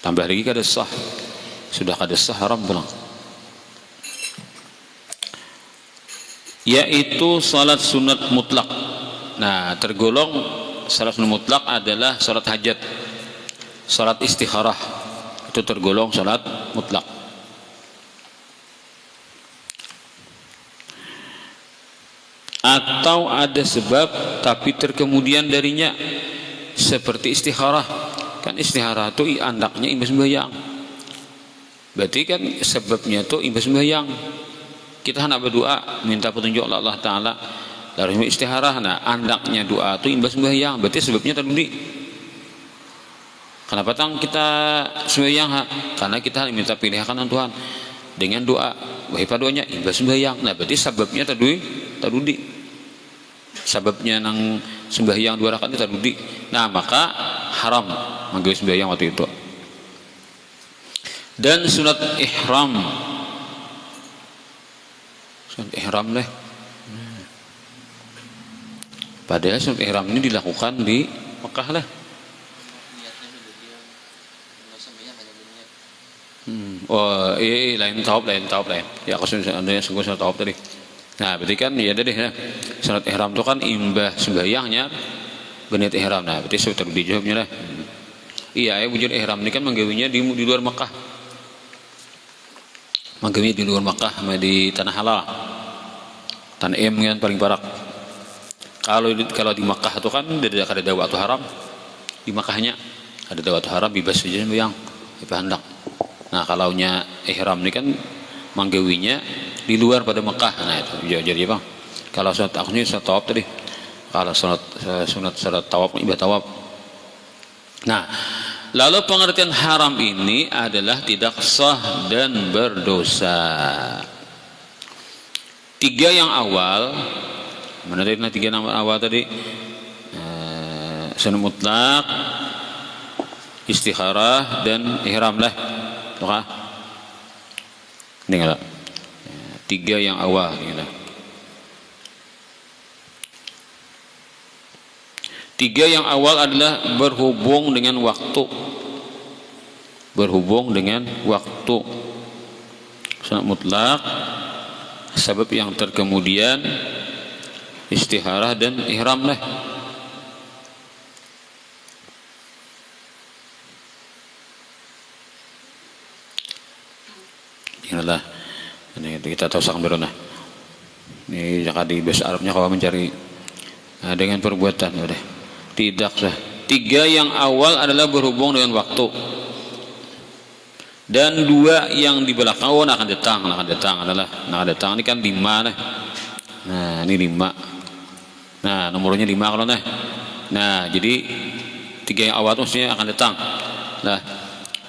Tambah lagi kada sah, sudah kada sah haram pulang. Yaitu salat sunat mutlak. Nah, tergolong salat sunat mutlak adalah salat hajat, salat istikharah, itu tergolong salat mutlak. Atau ada sebab tapi terkemudian darinya, seperti istikharah. Kan istikharah itu andaknya imbas sembahyang, berarti kan sebabnya itu imbas sembahyang. Kita hendak berdoa minta petunjuk Allah Ta'ala lalu istikharah, nah andaknya doa itu imbas sembahyang, berarti sebabnya terdudi. Kenapa kita sembahyang? Karena kita minta pilihan Tuhan dengan doa, wahai doanya imbas sembahyang, nah berarti sebabnya terdudi. Sebabnya nang sembahyang 2 rakaat itu terdudi, nah maka haram menggawe sembahyang waktu itu. Dan sunat ihram sunat ihram deh. Padahal sunat ihram ini dilakukan di Mekah lah. Oh iya, lain tawaf lain. Ya aku sunat tawaf tadi. Nah berarti kan ya deh ya. Sunat ihram itu kan imbah sembahyangnya berniat ihram. Nah berarti sudah dijawabnya lah. Iya, wujud ihram ini kan menggawinya di luar Mekah. Menggawinya di luar Mekah, di tanah halal. Tanah kan paling barak. Kalau di Mekah itu kan ada waktu haram. Di Mekahnya ada waktu haram bebas saja yang hendak. Nah kalaunya ihram ini kan manggawinya di luar pada Mekah. Nah itu jadi apa? Kalau sunat akhirnya sunat tawaf tadi. Kalau sunat tawaf ibadah tawaf. Nah, lalu pengertian haram ini adalah tidak sah dan berdosa. 3 yang awal, mana tadi 3 nama awal tadi? Sunat mutlak, istikharah dan ihram lah. Oke. Ini enggak. 3 yang awal gitu. 3 yang awal adalah berhubung dengan waktu. Berhubung dengan waktu. Sunat mutlak, sebab yang terkemudian, istikharah dan ihram lah. Inilah. Ini kita tahu sang berona. Ini jika di bahasa Arabnya kalau mencari dengan perbuatan udah. Tidak sah. 3 yang awal adalah berhubung dengan waktu. Dan 2 yang di belakang akan datang ini kan 5 nah. Nah, ini 5. Nah, nomornya 5 kalau nah. Nah, jadi 3 yang awal itu maksudnya akan datang. Nah,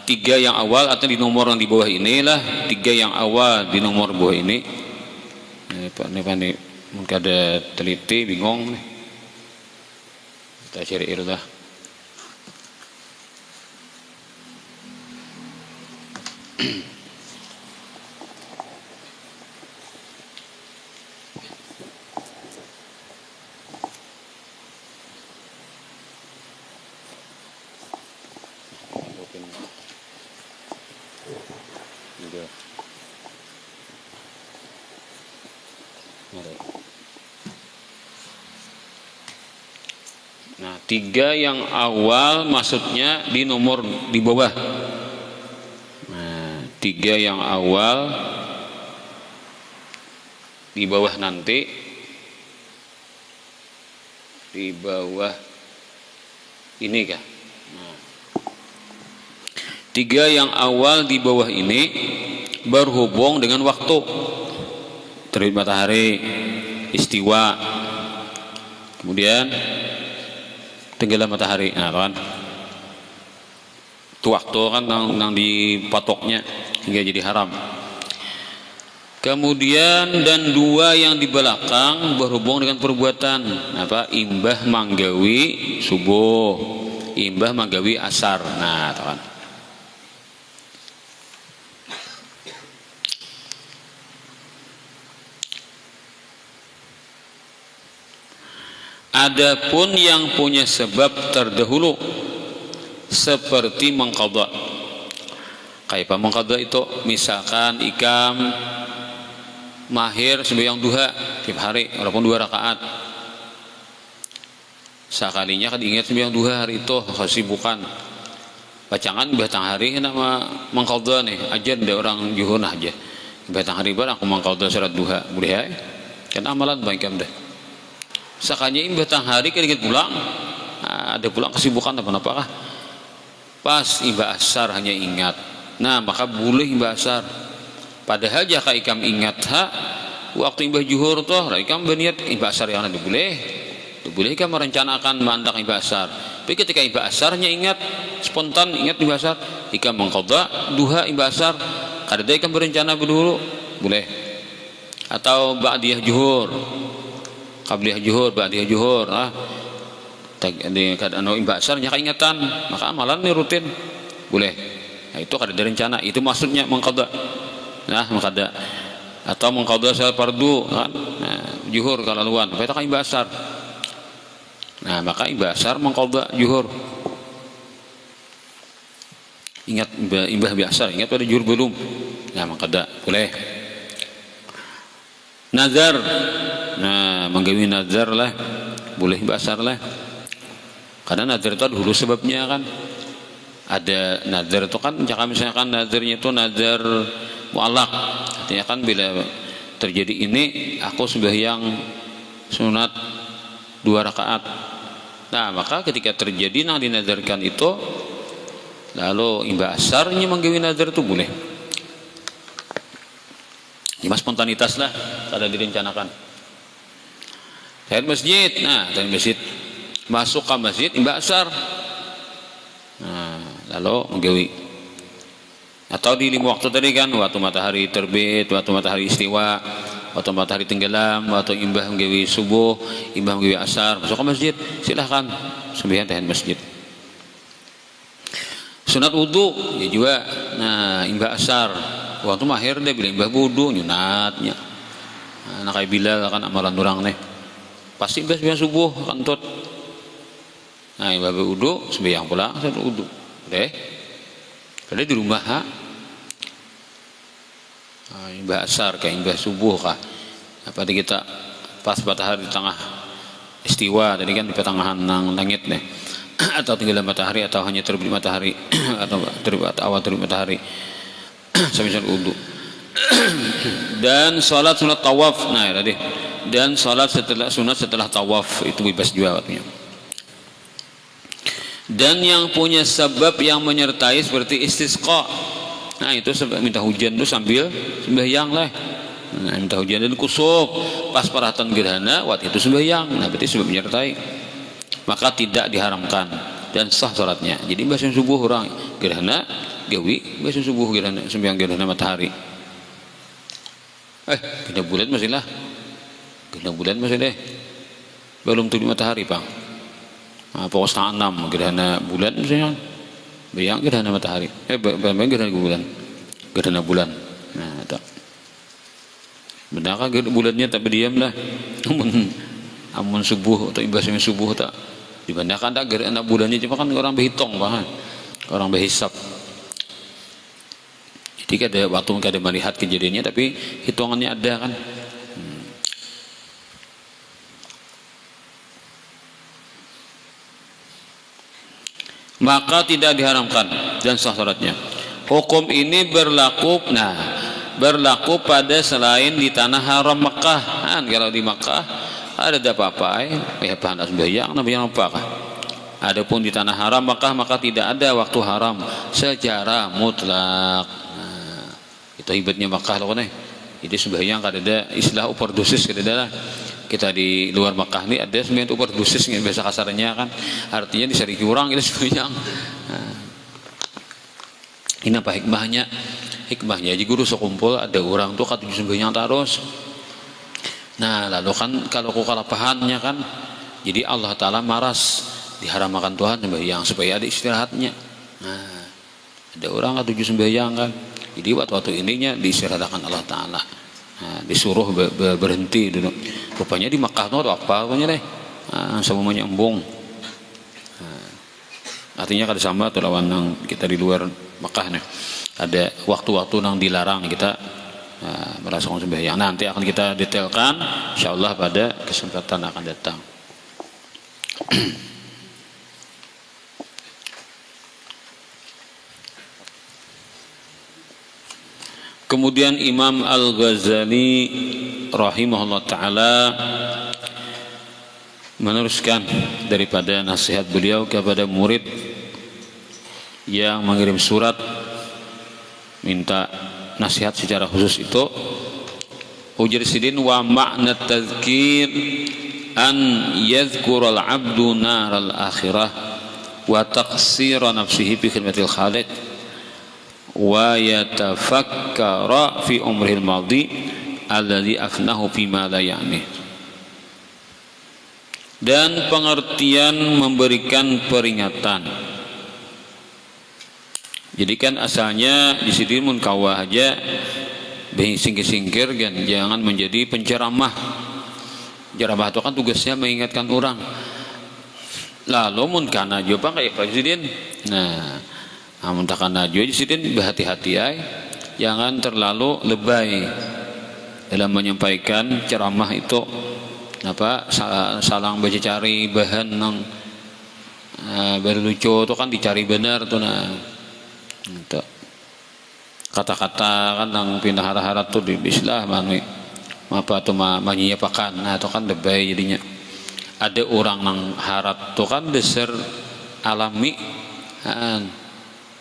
3 yang awal atau di nomor yang di bawah inilah 3 yang awal di nomor bawah ini. Ini mungkin ada teliti bingung nih. Kita cari irulah. Nah, 3 yang awal maksudnya di nomor di bawah. Nah, 3 yang awal di bawah nanti di bawah ini kah? Nah, 3 yang awal di bawah ini berhubung dengan waktu. Terbit matahari, istiwa, kemudian tenggelam matahari. Nah kan itu waktu kan yang dipatoknya hingga jadi haram. Kemudian dan 2 yang di belakang berhubung dengan perbuatan apa? Imbah manggawi subuh, imbah manggawi asar. Nah kan adapun yang punya sebab terdahulu seperti mengqadha. Kayak apa mengqadha itu? Misalkan ikam mahir sembahyang duha tiap hari walaupun 2 rakaat. Sekalinya kan ingat sembahyang duha hari itu kesibukan. Bacangan batang hari nama mengqadha nih, ajar ada orang juhur aja. Batang hari barang aku mengqadha salat duha. Boleh ya? Kan amalan baik dah. Sakanya imbah tang hari kan ingat pulang, ada pulang kesibukan apa-apa kah? Pas imbah asar hanya ingat, nah maka boleh imbah asar. Padahal jika ikam ingat waktu imbah juhur toh, ikam berniat imbah asar yang ada boleh ikam merencanakan mandak imbah asar. Tapi ketika imbah asar hanya ingat, spontan ingat imbah asar, ikam mengqadha duha imbah asar, kada ikam berencana dulu, boleh. Atau ba'diyah juhur. Qabliyah juhur, ba'diyah juhur, di keadaan imbasar nyaka ingatan, maka amalan ini rutin, boleh. Nah, itu kada ada rencana, itu maksudnya mengqadha. Nah, mengqadha. atau mengqadha salat fardu kan. Nah, zuhur kalaluan eta kan imbah asar. Nah, maka imbah asar mengqadha zuhur. Ingat imbah asar, ingat pada zuhur belum. Nah, mengqadha boleh. Nazar. Nah, menggawi nazar lah. Boleh imbah asar lah. Karena nazar itu ada hulu sebabnya kan. Ada nazar itu kan, misalnya kan nazarnya itu nazar mu'allaq. Artinya kan bila terjadi ini aku sembahyang sunat 2 rakaat. Nah, maka ketika terjadi yang dinazarkan itu lalu imbah asarnya menggawi nazar itu boleh. Cuma spontanitas lah, ada direncanakan. Tahiyat masjid, nah tahiyat masjid masuk ke masjid imbah asar. Nah, lalu menggawi. Atau di 5 waktu tadi kan, waktu matahari terbit, waktu matahari istiwa, waktu matahari tenggelam, waktu imbah menggawi subuh, imbah menggawi asar, masuk ke masjid, silahkan sembahyang tahiyat masjid. Sunat wudu ya juga. Nah, imbah asar waktu mahir deh bila imbah wudu nyunatnya. Nah, kayak Bilal kan amalan orang nih. Pasti imbah sembahyang subuh kantut. Nah, imbah wudu sembahyang pula sunat wudu. Deh. Kada di rumah ha. Nah, imbah asar kayak imbah subuh kah. Apa kita pas matahari di tengah istiwa tadi kan di pertengahan langit nih. Atau tenggelam matahari atau hanya terbit matahari atau awal terbit matahari sampai sunat wudu. Dan salat sunat tawaf. Nah, ya tadi. Dan salat sunat setelah tawaf itu bebas juga waktunya. Dan yang punya sebab yang menyertai seperti istisqa. Nah, itu minta hujan itu sambil sembahyang lah. Nah, minta hujan dan kusuf pas paratan gerhana waktu itu sembahyang. Nah, berarti sebab menyertai. Maka tidak diharamkan dan sah salatnya. Jadi bahasa subuh orang gerhana gawi, bahasa subuh gerhana sembahyang gerhana matahari. Gerhana bulan masih lah. Gerhana bulan masih deh. Belum terbit matahari, Bang. Nah, pokok setengah 6 gerhana bulan misalnya. Bayang gerhana matahari. Bayang gerhana bulan. Gerhana bulan. Nah, itu. Benar kan bulannya tak berdiam lah. Amun subuh atau imbas subuh tak dibandingkan tak gerhana bulannya cuma kan orang berhitung bahkan orang berhisap. Jadi kada waktu kada melihat kejadiannya tapi hitungannya ada kan. Maka tidak diharamkan dan sah salatnya. Hukum ini berlaku berlaku pada selain di tanah haram Makkah. Kan kalau di Makkah ada apa-apa ya panas sembahyang namanya apa kah? Adapun di tanah haram Makkah maka tidak ada waktu haram secara mutlak. Nah, itu hebatnya Makkah loh nih. Jadi sembahyang kada ada istilah overdosis kada ada. Kita di luar Makkah ini ada sembahyang overdosis yang biasa kasarnya kan. Artinya disari kurang kita sembahyang. Nah, ini apa hikmahnya? Hikmahnya jadi guru sekumpul ada orang tuh kata sembahyang terus. Nah, lalu kan kalau kekalahannya kan jadi Allah Ta'ala maras diharamkan Tuhan sembahyang supaya ada istirahatnya. Nah, ada orang kata sembahyang kan jadi waktu ininya diistirahatkan Allah Ta'ala. Nah, disuruh berhenti dulu. Rupanya di Makkah itu apa rupanya deh. Nah, semuanya embung. Nah, artinya kada sama tuh lawan yang kita di luar Makkah nih. Ada waktu-waktu yang dilarang kita merasakan sembahyang. Nanti akan kita detailkan insyaallah pada kesempatan akan datang. Kemudian Imam Al-Ghazali rahimahullah taala meneruskan daripada nasihat beliau kepada murid yang mengirim surat minta nasihat secara khusus itu ujar sidin wa makna tazkir an yadhkura al-abdu naral akhirah wa taqsira nafsihi fi khidmatil khaliq wa yatafakkara fi umrihil madhi alladhi afnahu fima la ya'ni. Dan pengertian memberikan peringatan. Jadi kan asalnya di sini mun kawah aja singkir-singkir kan, jangan menjadi penceramah. Ceramah itu kan tugasnya mengingatkan orang. Lalu mun kana jo pak kayak presiden. Nah, mun kana jo presiden berhati-hati ay, jangan terlalu lebay dalam menyampaikan ceramah itu. Apa salang baca cari bahan yang berlucu itu kan dicari benar tuh nah. Itu kata-kata kan yang pindah harap-harap tuh di Islam apa tuh menyiapakan, nah itu kan lebay jadinya. Ada orang yang harap tuh kan dasar alami,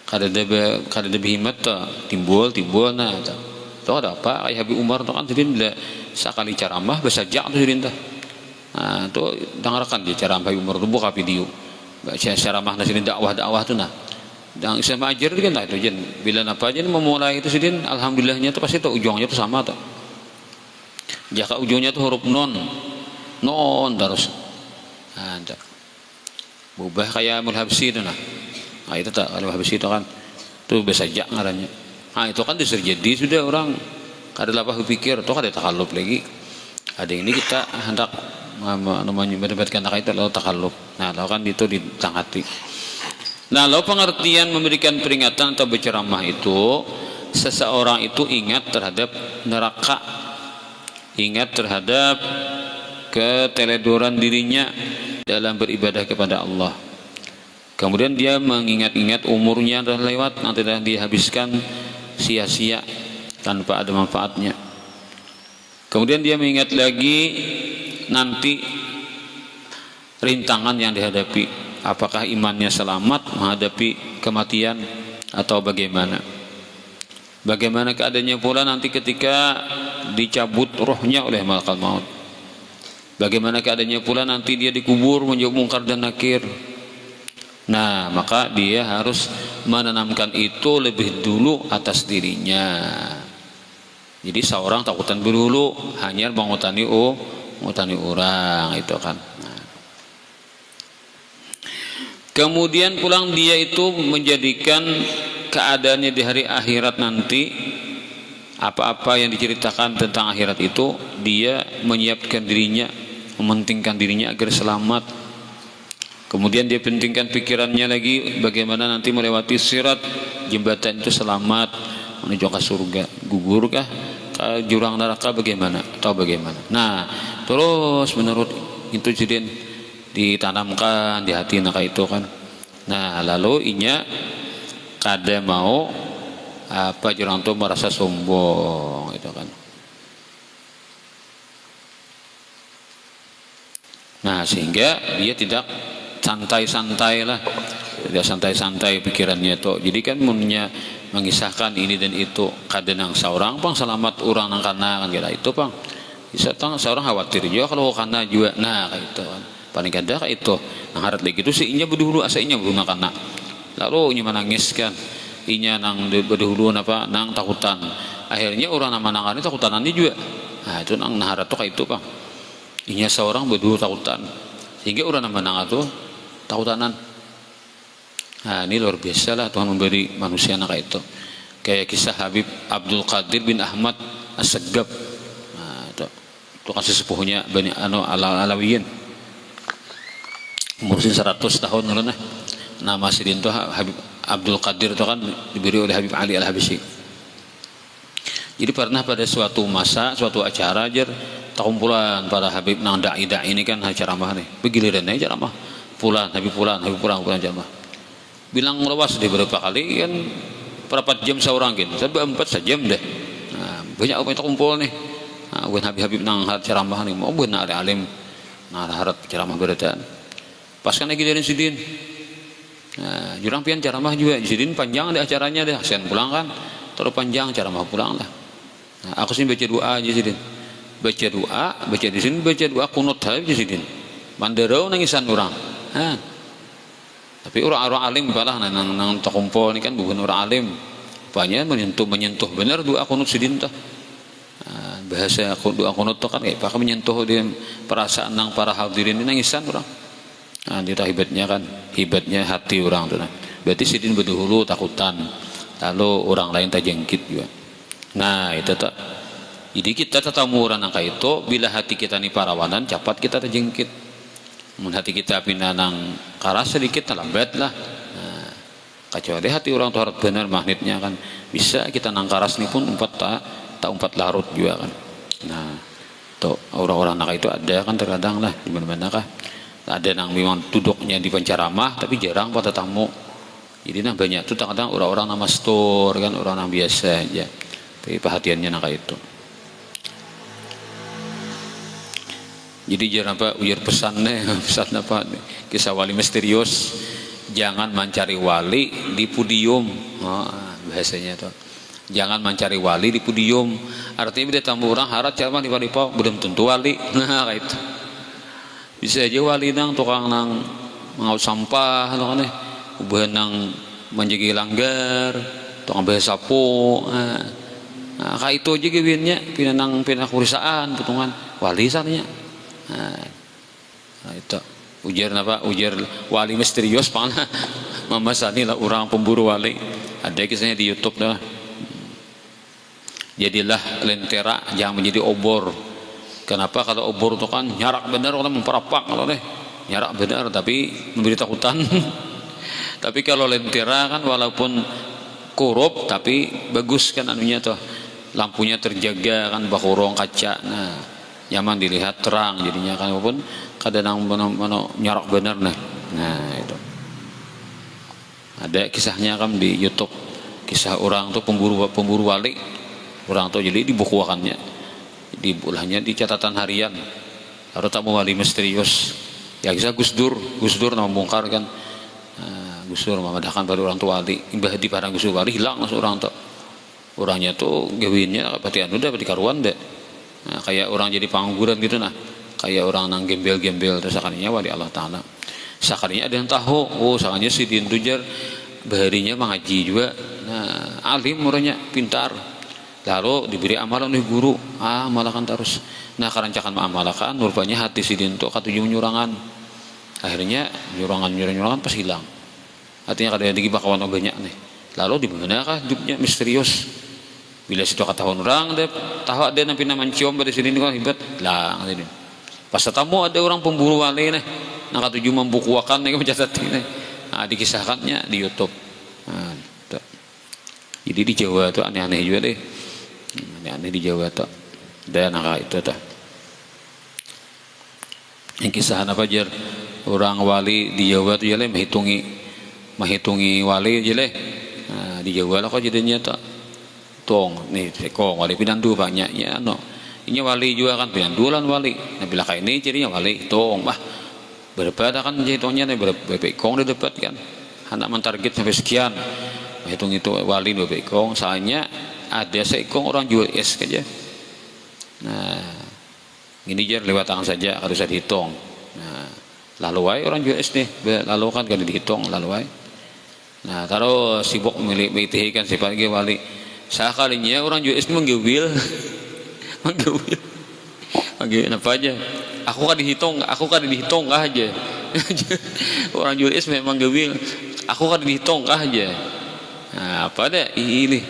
kada ada himat tuh timbul nah tuh ada apa kayak Habib Umar tuh kan jadi bila sekali ceramah bersajak tuh jadi entah. Nah tuh dengarkan dia ceramah Habib Umar tuh buka video baca ceramah nasi dakwah tuh nah. Dan Islam ajar kan lah itu jen. Bila apa aja memulai itu sidin, alhamdulillahnya tuh pasti tuh ujungnya tuh sama tuh. Jika ujungnya tuh huruf non terus. Nah, berubah kayak Mulhabsi itu nah. Nah itu tak kalau Mulhabsi itu kan tuh besajak ngarannya. Nah itu kan terjadi sudah orang kada apa berpikir tuh kada takalluf lagi. Ada ini kita hendak namanya mendapatkan itu lalu takalluf. Nah lalu kan itu ditangati. Nah, lalu pengertian memberikan peringatan atau berceramah itu, seseorang itu ingat terhadap neraka, ingat terhadap keteledoran dirinya dalam beribadah kepada Allah. Kemudian dia mengingat-ingat umurnya telah lewat, nanti telah dihabiskan sia-sia tanpa ada manfaatnya. Kemudian dia mengingat lagi nanti rintangan yang dihadapi. Apakah imannya selamat menghadapi kematian atau bagaimana? Bagaimana keadaannya pula nanti ketika dicabut rohnya oleh malaikat maut? Bagaimana keadaannya pula nanti dia dikubur menjadi mungkar dan nakir? Nah, maka dia harus menanamkan itu lebih dulu atas dirinya. Jadi seorang takutan dulu hanya mengutani orang itu kan. Kemudian pulang dia itu menjadikan keadaannya di hari akhirat nanti, apa-apa yang diceritakan tentang akhirat itu dia menyiapkan dirinya, mementingkan dirinya agar selamat. Kemudian dia pentingkan pikirannya lagi bagaimana nanti melewati sirat, jembatan itu selamat menuju ke surga, gugurkah ke jurang neraka bagaimana atau bagaimana. Nah terus menurut itu jadi ditanamkan di hati nak itu kan. Nah lalu inya kada mau apa jurang tu merasa sombong itu kan. Nah sehingga dia tidak santai-santai lah, tidak santai-santai pikirannya itu. Jadi kan munnya mengisahkan ini dan itu kadang seorang pang selamat orang nang kana kan kira itu pang. Bisa tang seorang khawatir juga kalau kana juga. Nah kayak itu kan. Paling kada kayak itu nang harat lagi itu si inya berdahulu asa inya berguna kana lalu inya menangis kan inya nang berdahulu apa nang takutan akhirnya orang nama nangan itu takutan ini juga. Nah itu nang harat tuh kayak itu pak inya seorang berdahulu takutan sehingga orang nama nangan tuh takutanan. Nah ini luar biasa lah Tuhan memberi manusia nak kayak itu kayak kisah Habib Abdul Qadir bin Ahmad As-Segab. Nah itu kan sesepuhnya Bani Alawiyin umur 100 tahun dulu nah. Nama sidin itu Habib Abdul Qadir itu kan diberi oleh Habib Ali Al-Habsyi. Jadi pernah pada suatu masa, suatu acara aja kumpulan para Habib nang dai ini kan ceramah nih. Begiliran aja ceramah. Habib pulang ceramah. Bilang lewas deh beberapa kali kan berapa jam seorang gitu. Sampai 4 jam deh. Nah, banyak orang itu kumpul nih. Nah, Habib nang ceramah nih mau benar alim. Nah, harap ceramah beritaan. Pas kan lagi dari sidin. Nah, jurang pian ceramah juga sidin panjang deh acaranya deh. Sen pulang kan, terus panjang ceramah pulang lah. Nah, aku sih baca doa aja sidin. Baca di sini baca doa kunut aja sidin. Mandarau nangisan orang. Nah, tapi orang alim balah nang terkumpul ini kan bukan orang alim. Banyak menyentuh benar doa kunut sidin tuh. Nah, bahasa doa kunut tuh kan kayak pakai menyentuh di perasaan nang para hadirin ini nangisan orang. Nah, itu hibatnya hati orang tuh. Berarti sidin berdahulu takutan, lalu orang lain terjangkit juga. Nah itu tak. Jadi kita tatamuran angka itu bila hati kita ni parawanan cepat kita terjengkit. Mun hati kita pindah nang karas sedikit lambat lah. Nah, kecuali hati orang tuh harus benar magnetnya kan bisa kita nang karas ni pun tak umpat larut juga kan. Nah, tuh orang-orang nak itu ada kan terkadang lah di mana-mana kah. Ada nang memang duduknya di pancaramah tapi jarang pada tamu. Jadi nah banyak tuh kadang orang-orang nama store kan orang yang biasa aja. Tapi perhatiannya nak itu. Jadi jangan apa ujar pesannya pesan apa kisah wali misterius jangan mencari wali di podium bahasanya tuh jangan mencari wali di podium artinya bila tamu orang harap cuma di pau belum tentu wali nah kayak itu bisa aja wali nang tukang nang mengaut sampah lo kan ubahan nang menjaga langgar tukang bahasa sapu kayak itu aja gawinnya pindah kurisaan putungan wali sananya. Nah itu ujar apa ujar wali misterius pana mama sani lah orang pemburu wali ada kisahnya di YouTube dah. Jadilah lentera jangan menjadi obor. Kenapa kalau obor itu kan nyarak benar orang memperapak kalau deh nyarak benar tapi memberi takutan. Tapi kalau lentera kan walaupun korup tapi bagus kan anunya tuh lampunya terjaga kan bakurong kaca. Nah nyaman dilihat terang jadinya kan walaupun kadang nyarak benar nah itu ada kisahnya kan di YouTube kisah orang tuh pemburu wali orang tuh jadi dibukuakannya di bulahnya di catatan harian harus tamu wali misterius ya kisah Gus Dur nama bongkar kan Gus Dur memadahkan pada orang tua wali imbah di parang Gus Dur wali hilang langsung orang tuh orangnya tuh gawinnya pati anu dah pati karuan deh. Nah, kayak orang jadi pengangguran gitu nah kayak orang nang gembel-gembel terus sakalinya wali Allah Ta'ala sakalinya ada yang tahu sakalinya si dintujar baharinya mengaji juga nah alim orangnya pintar lalu diberi amalan oleh guru amalakan terus nah kerancakan amalakan rupanya hati si dintu katujuh nyurangan akhirnya nyurangan pas hilang artinya kadang digibah kawan banyak nih lalu di manakah hidupnya misterius bila situ ketahuan orang deh tahu ada nampi nama ciom pada sini kan hebat lah ini pas tamu ada orang pemburu wali nih nak tujuh membukuakan nih mencatat ini nah dikisahkannya di YouTube nah, jadi di Jawa tuh aneh-aneh juga deh aneh-aneh di Jawa tuh dan nak itu tuh yang kisahan apa jar orang wali di Jawa tuh jale menghitungi wali jale nah, di Jawa lah kok jadinya tuh tong nih sekong wali pinandu banyaknya no ini wali juga kan pinandu lan wali nah bila kayak ini jadinya wali tong berapa kan hitungnya nih berapa ekong udah dapat kan anak mentarget sampai sekian hitung itu wali berapa ekong soalnya ada seekong orang jual es aja nah ini jar lewat tangan saja harus dihitung nah lalu orang jual es nih lalu kan kalau dihitung lalu nah taruh sibuk milik kan siapa lagi wali sekalinya orang jual es menggewil apa aja aku kan dihitung aja orang jual es memang gewil aku kan dihitung aja nah apa ada ini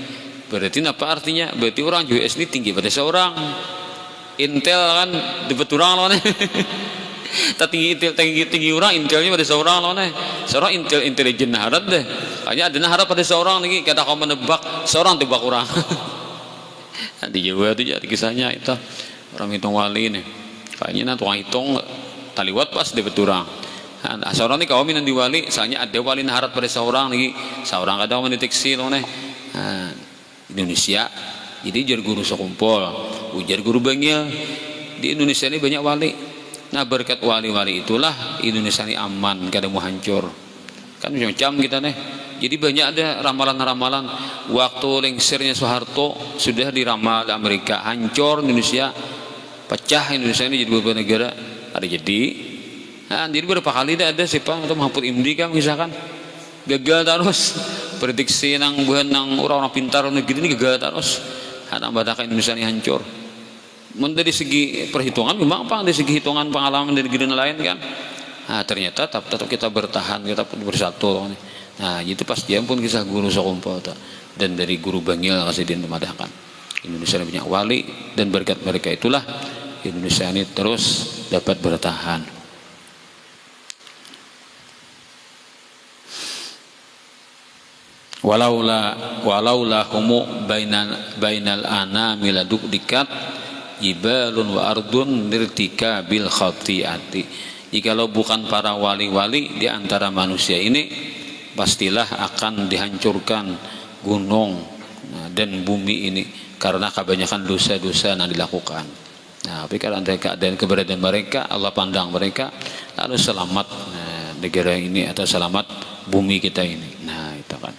berarti apa artinya berarti orang jual es ini tinggi pada seorang intel kan dapat orang loh nih tinggi orang intelnya pada seorang loh nih seorang intelijen harap deh hanya ada harap pada seorang lagi kata kau menebak seorang tebak orang di Jawa itu jadi kisahnya itu orang hitung wali nih kayaknya tukang hitung taliwat pas dapat orang nah, seorang nih kau minan di wali soalnya ada wali harap pada seorang lagi seorang kadang mendeteksi loh nih Indonesia jadi jar guru sekumpul ujar guru bangil di Indonesia ini banyak wali nah berkat wali-wali itulah Indonesia ini aman kada mau hancur kan macam-macam kita nih jadi banyak ada ramalan-ramalan waktu lengsernya Soeharto sudah diramal di Amerika hancur Indonesia pecah Indonesia ini jadi beberapa negara ada jadi berapa kali ada siapa atau Mahfud Imdi kan misalkan gagal terus prediksi nang buhan nang orang-orang pintar negeri ini gagal terus anak batakan Indonesia ini hancur dari segi perhitungan memang apa dari segi hitungan pengalaman dari negeri lain kan nah ternyata tetap kita bertahan kita bersatu nah itu pas dia pun kisah guru sekumpul dan dari guru bangil kasih dia memadahkan Indonesia banyak wali, dan berkat mereka itulah Indonesia ini terus dapat bertahan. Walaula humu bainal anami laduk dikat jibalun wa ardun nirtika bil khati'ati. Jikalau bukan para wali-wali di antara manusia ini, pastilah akan dihancurkan gunung dan bumi ini karena kebanyakan dosa-dosa yang dilakukan. Nah, tapi kalau keadaan keberadaan mereka, Allah pandang mereka, lalu selamat negara ini atau selamat bumi kita ini. Nah, itu kan.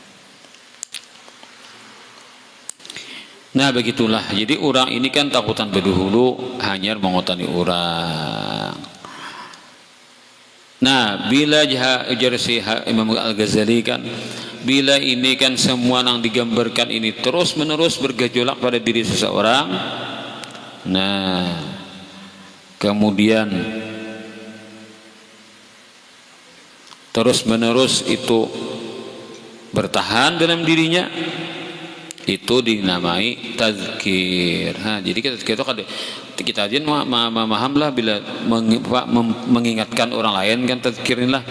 Nah, begitulah. Jadi orang ini kan takutan berdahulu hanya mengotani orang. Nah, bila ujar si Imam Al-Ghazali kan, bila ini kan semua yang digambarkan ini terus menerus bergejolak pada diri seseorang, nah kemudian terus menerus itu bertahan dalam dirinya, itu dinamai tazkir. Jadi kita aja memahamlah bila mengingatkan orang lain kan, tazkir inilah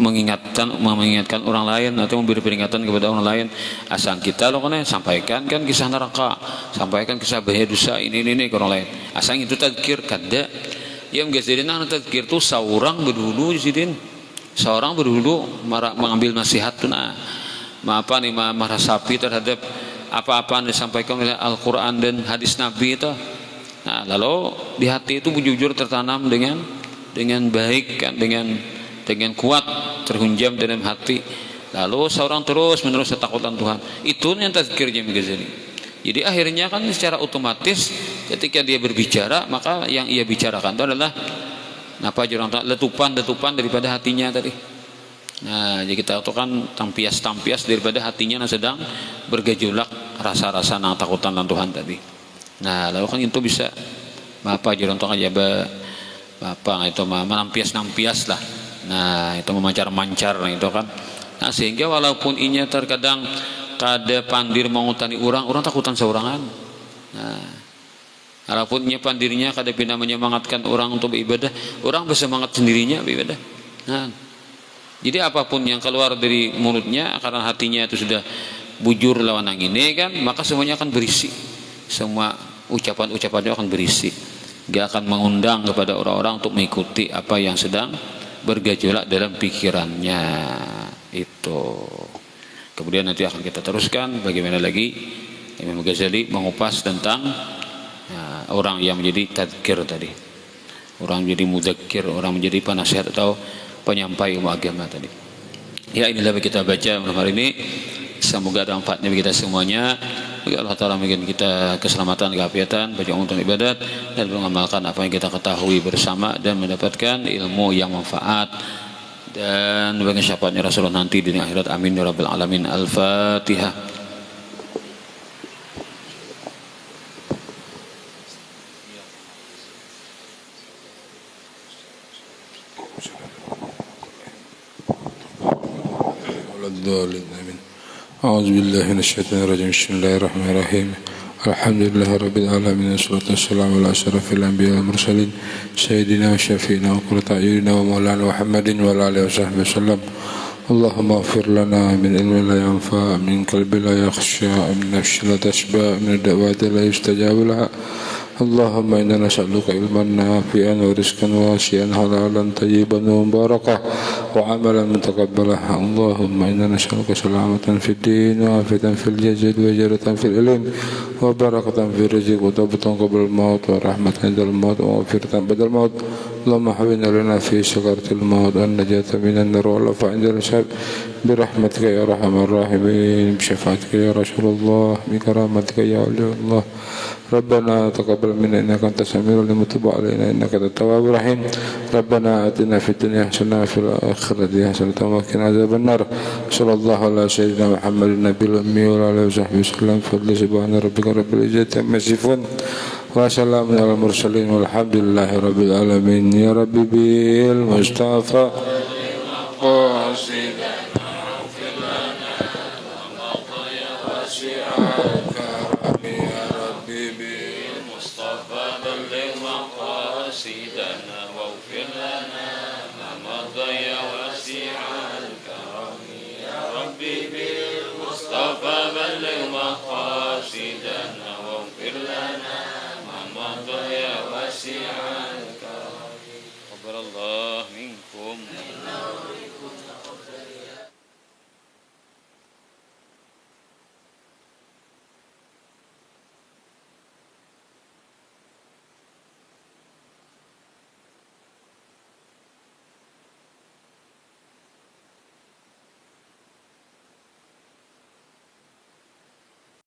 mengingatkan orang lain atau memberi peringatan kepada orang lain. Asal kita loh kan sampaikan kan kisah neraka, sampaikan kisah bahaya dosa ini ke orang lain. Asal itu tazkir kada. Yang Ghazali nang tazkir tu seorang berdulu di sini. Seorang berdulu mengambil nasihat tu marah sapi terhadap apa-apa yang disampaikan oleh Al-Quran dan hadis Nabi itu. Nah, lalu di hati itu jujur tertanam dengan baik kan, dengan kuat terhunjam dalam hati. Lalu seorang terus menerus ketakutan Tuhan. Itu yang tazkirnya Ghazali. Jadi akhirnya kan secara otomatis ketika dia berbicara, maka yang ia bicarakan itu adalah letupan daripada hatinya tadi. Nah, jadi kita itu kan tampias daripada hatinya yang sedang bergejolak rasa-rasa takutan Tuhan tadi. Nah, lalu kan itu bisa itu menampias lah. Nah, itu memancar itu kan. Nah, sehingga walaupun inya terkadang kada pandir mengutani orang takutan seorangan. Nah, walaupun inya pandirnya kada pina menyemangatkan orang untuk beribadah, orang bersemangat sendirinya beribadah. Nah, jadi apapun yang keluar dari mulutnya karena hatinya itu sudah bujur lawan yang ini kan, maka semuanya akan berisi. Semua ucapan-ucapannya akan berisi. Dia akan mengundang kepada orang-orang untuk mengikuti apa yang sedang bergejolak dalam pikirannya itu. Kemudian nanti akan kita teruskan bagaimana lagi Imam Ghazali mengupas tentang orang yang menjadi tadzkir tadi, orang menjadi mudzakir, orang menjadi penasihat atau penyampai ilmu agama tadi. Ya, inilah kita baca malam hari ini. Semoga ada manfaatnya bagi kita semuanya. Bagi Allah Ta'ala memberikan kita keselamatan, keafiatan, bagi untuk ibadat dan mengamalkan apa yang kita ketahui bersama dan mendapatkan ilmu yang manfaat dan bagi syafaatnya Rasulullah nanti di akhirat. Amin ya rabbal alamin. Al-Fatihah. أعوذ بالله من الشيطان الرجيم. بسم الله الرحمن الرحيم. الحمد لله رب العالمين والصلاة والسلام على أشرف الأنبياء والمرسلين سيدنا وشفينا وقرة أعيننا ومولانا محمد وعلى آله وصحبه وسلم. اللهم اغفر لنا من علم لا ينفع، من قلب لا يخشى، من نفس لا تشبع، من الدعوات لا يستجاب لها. اللهم إنا نسألك علما نافعا ورزقا واسعا حلالا طيبا ومباركا وعملا متقبلا. اللهم إنا نسألك سلامة في الدين وعافية في الجسد وجرة في العلم وبركة في الرزق وتوبة قبل الموت ورحمة عند الموت ومغفرة بعد الموت. اللهم حبنا لنا في سكرة الموت والنجاة من النار والعفو عند الحساب برحمتك يا أرحم الراحمين، بشفاعتك يا رسول الله، بكرامتك يا ولي الله. ربنا تقبل منا إنك أنت السميع العليم وتب علينا إنك أنت التواب الرحيم. ربنا آتنا في الدنيا حسنة وفي الآخرة حسنة وقنا عذاب النار. صلى الله على سيدنا محمد النبي الأمي وعلى آله وصحبه وسلم. فضل سبحان ربك رب العزة عما يصفون وسلام على المرسلين والحمد لله رب العالمين. يا ربي بالمصطفى قاصدا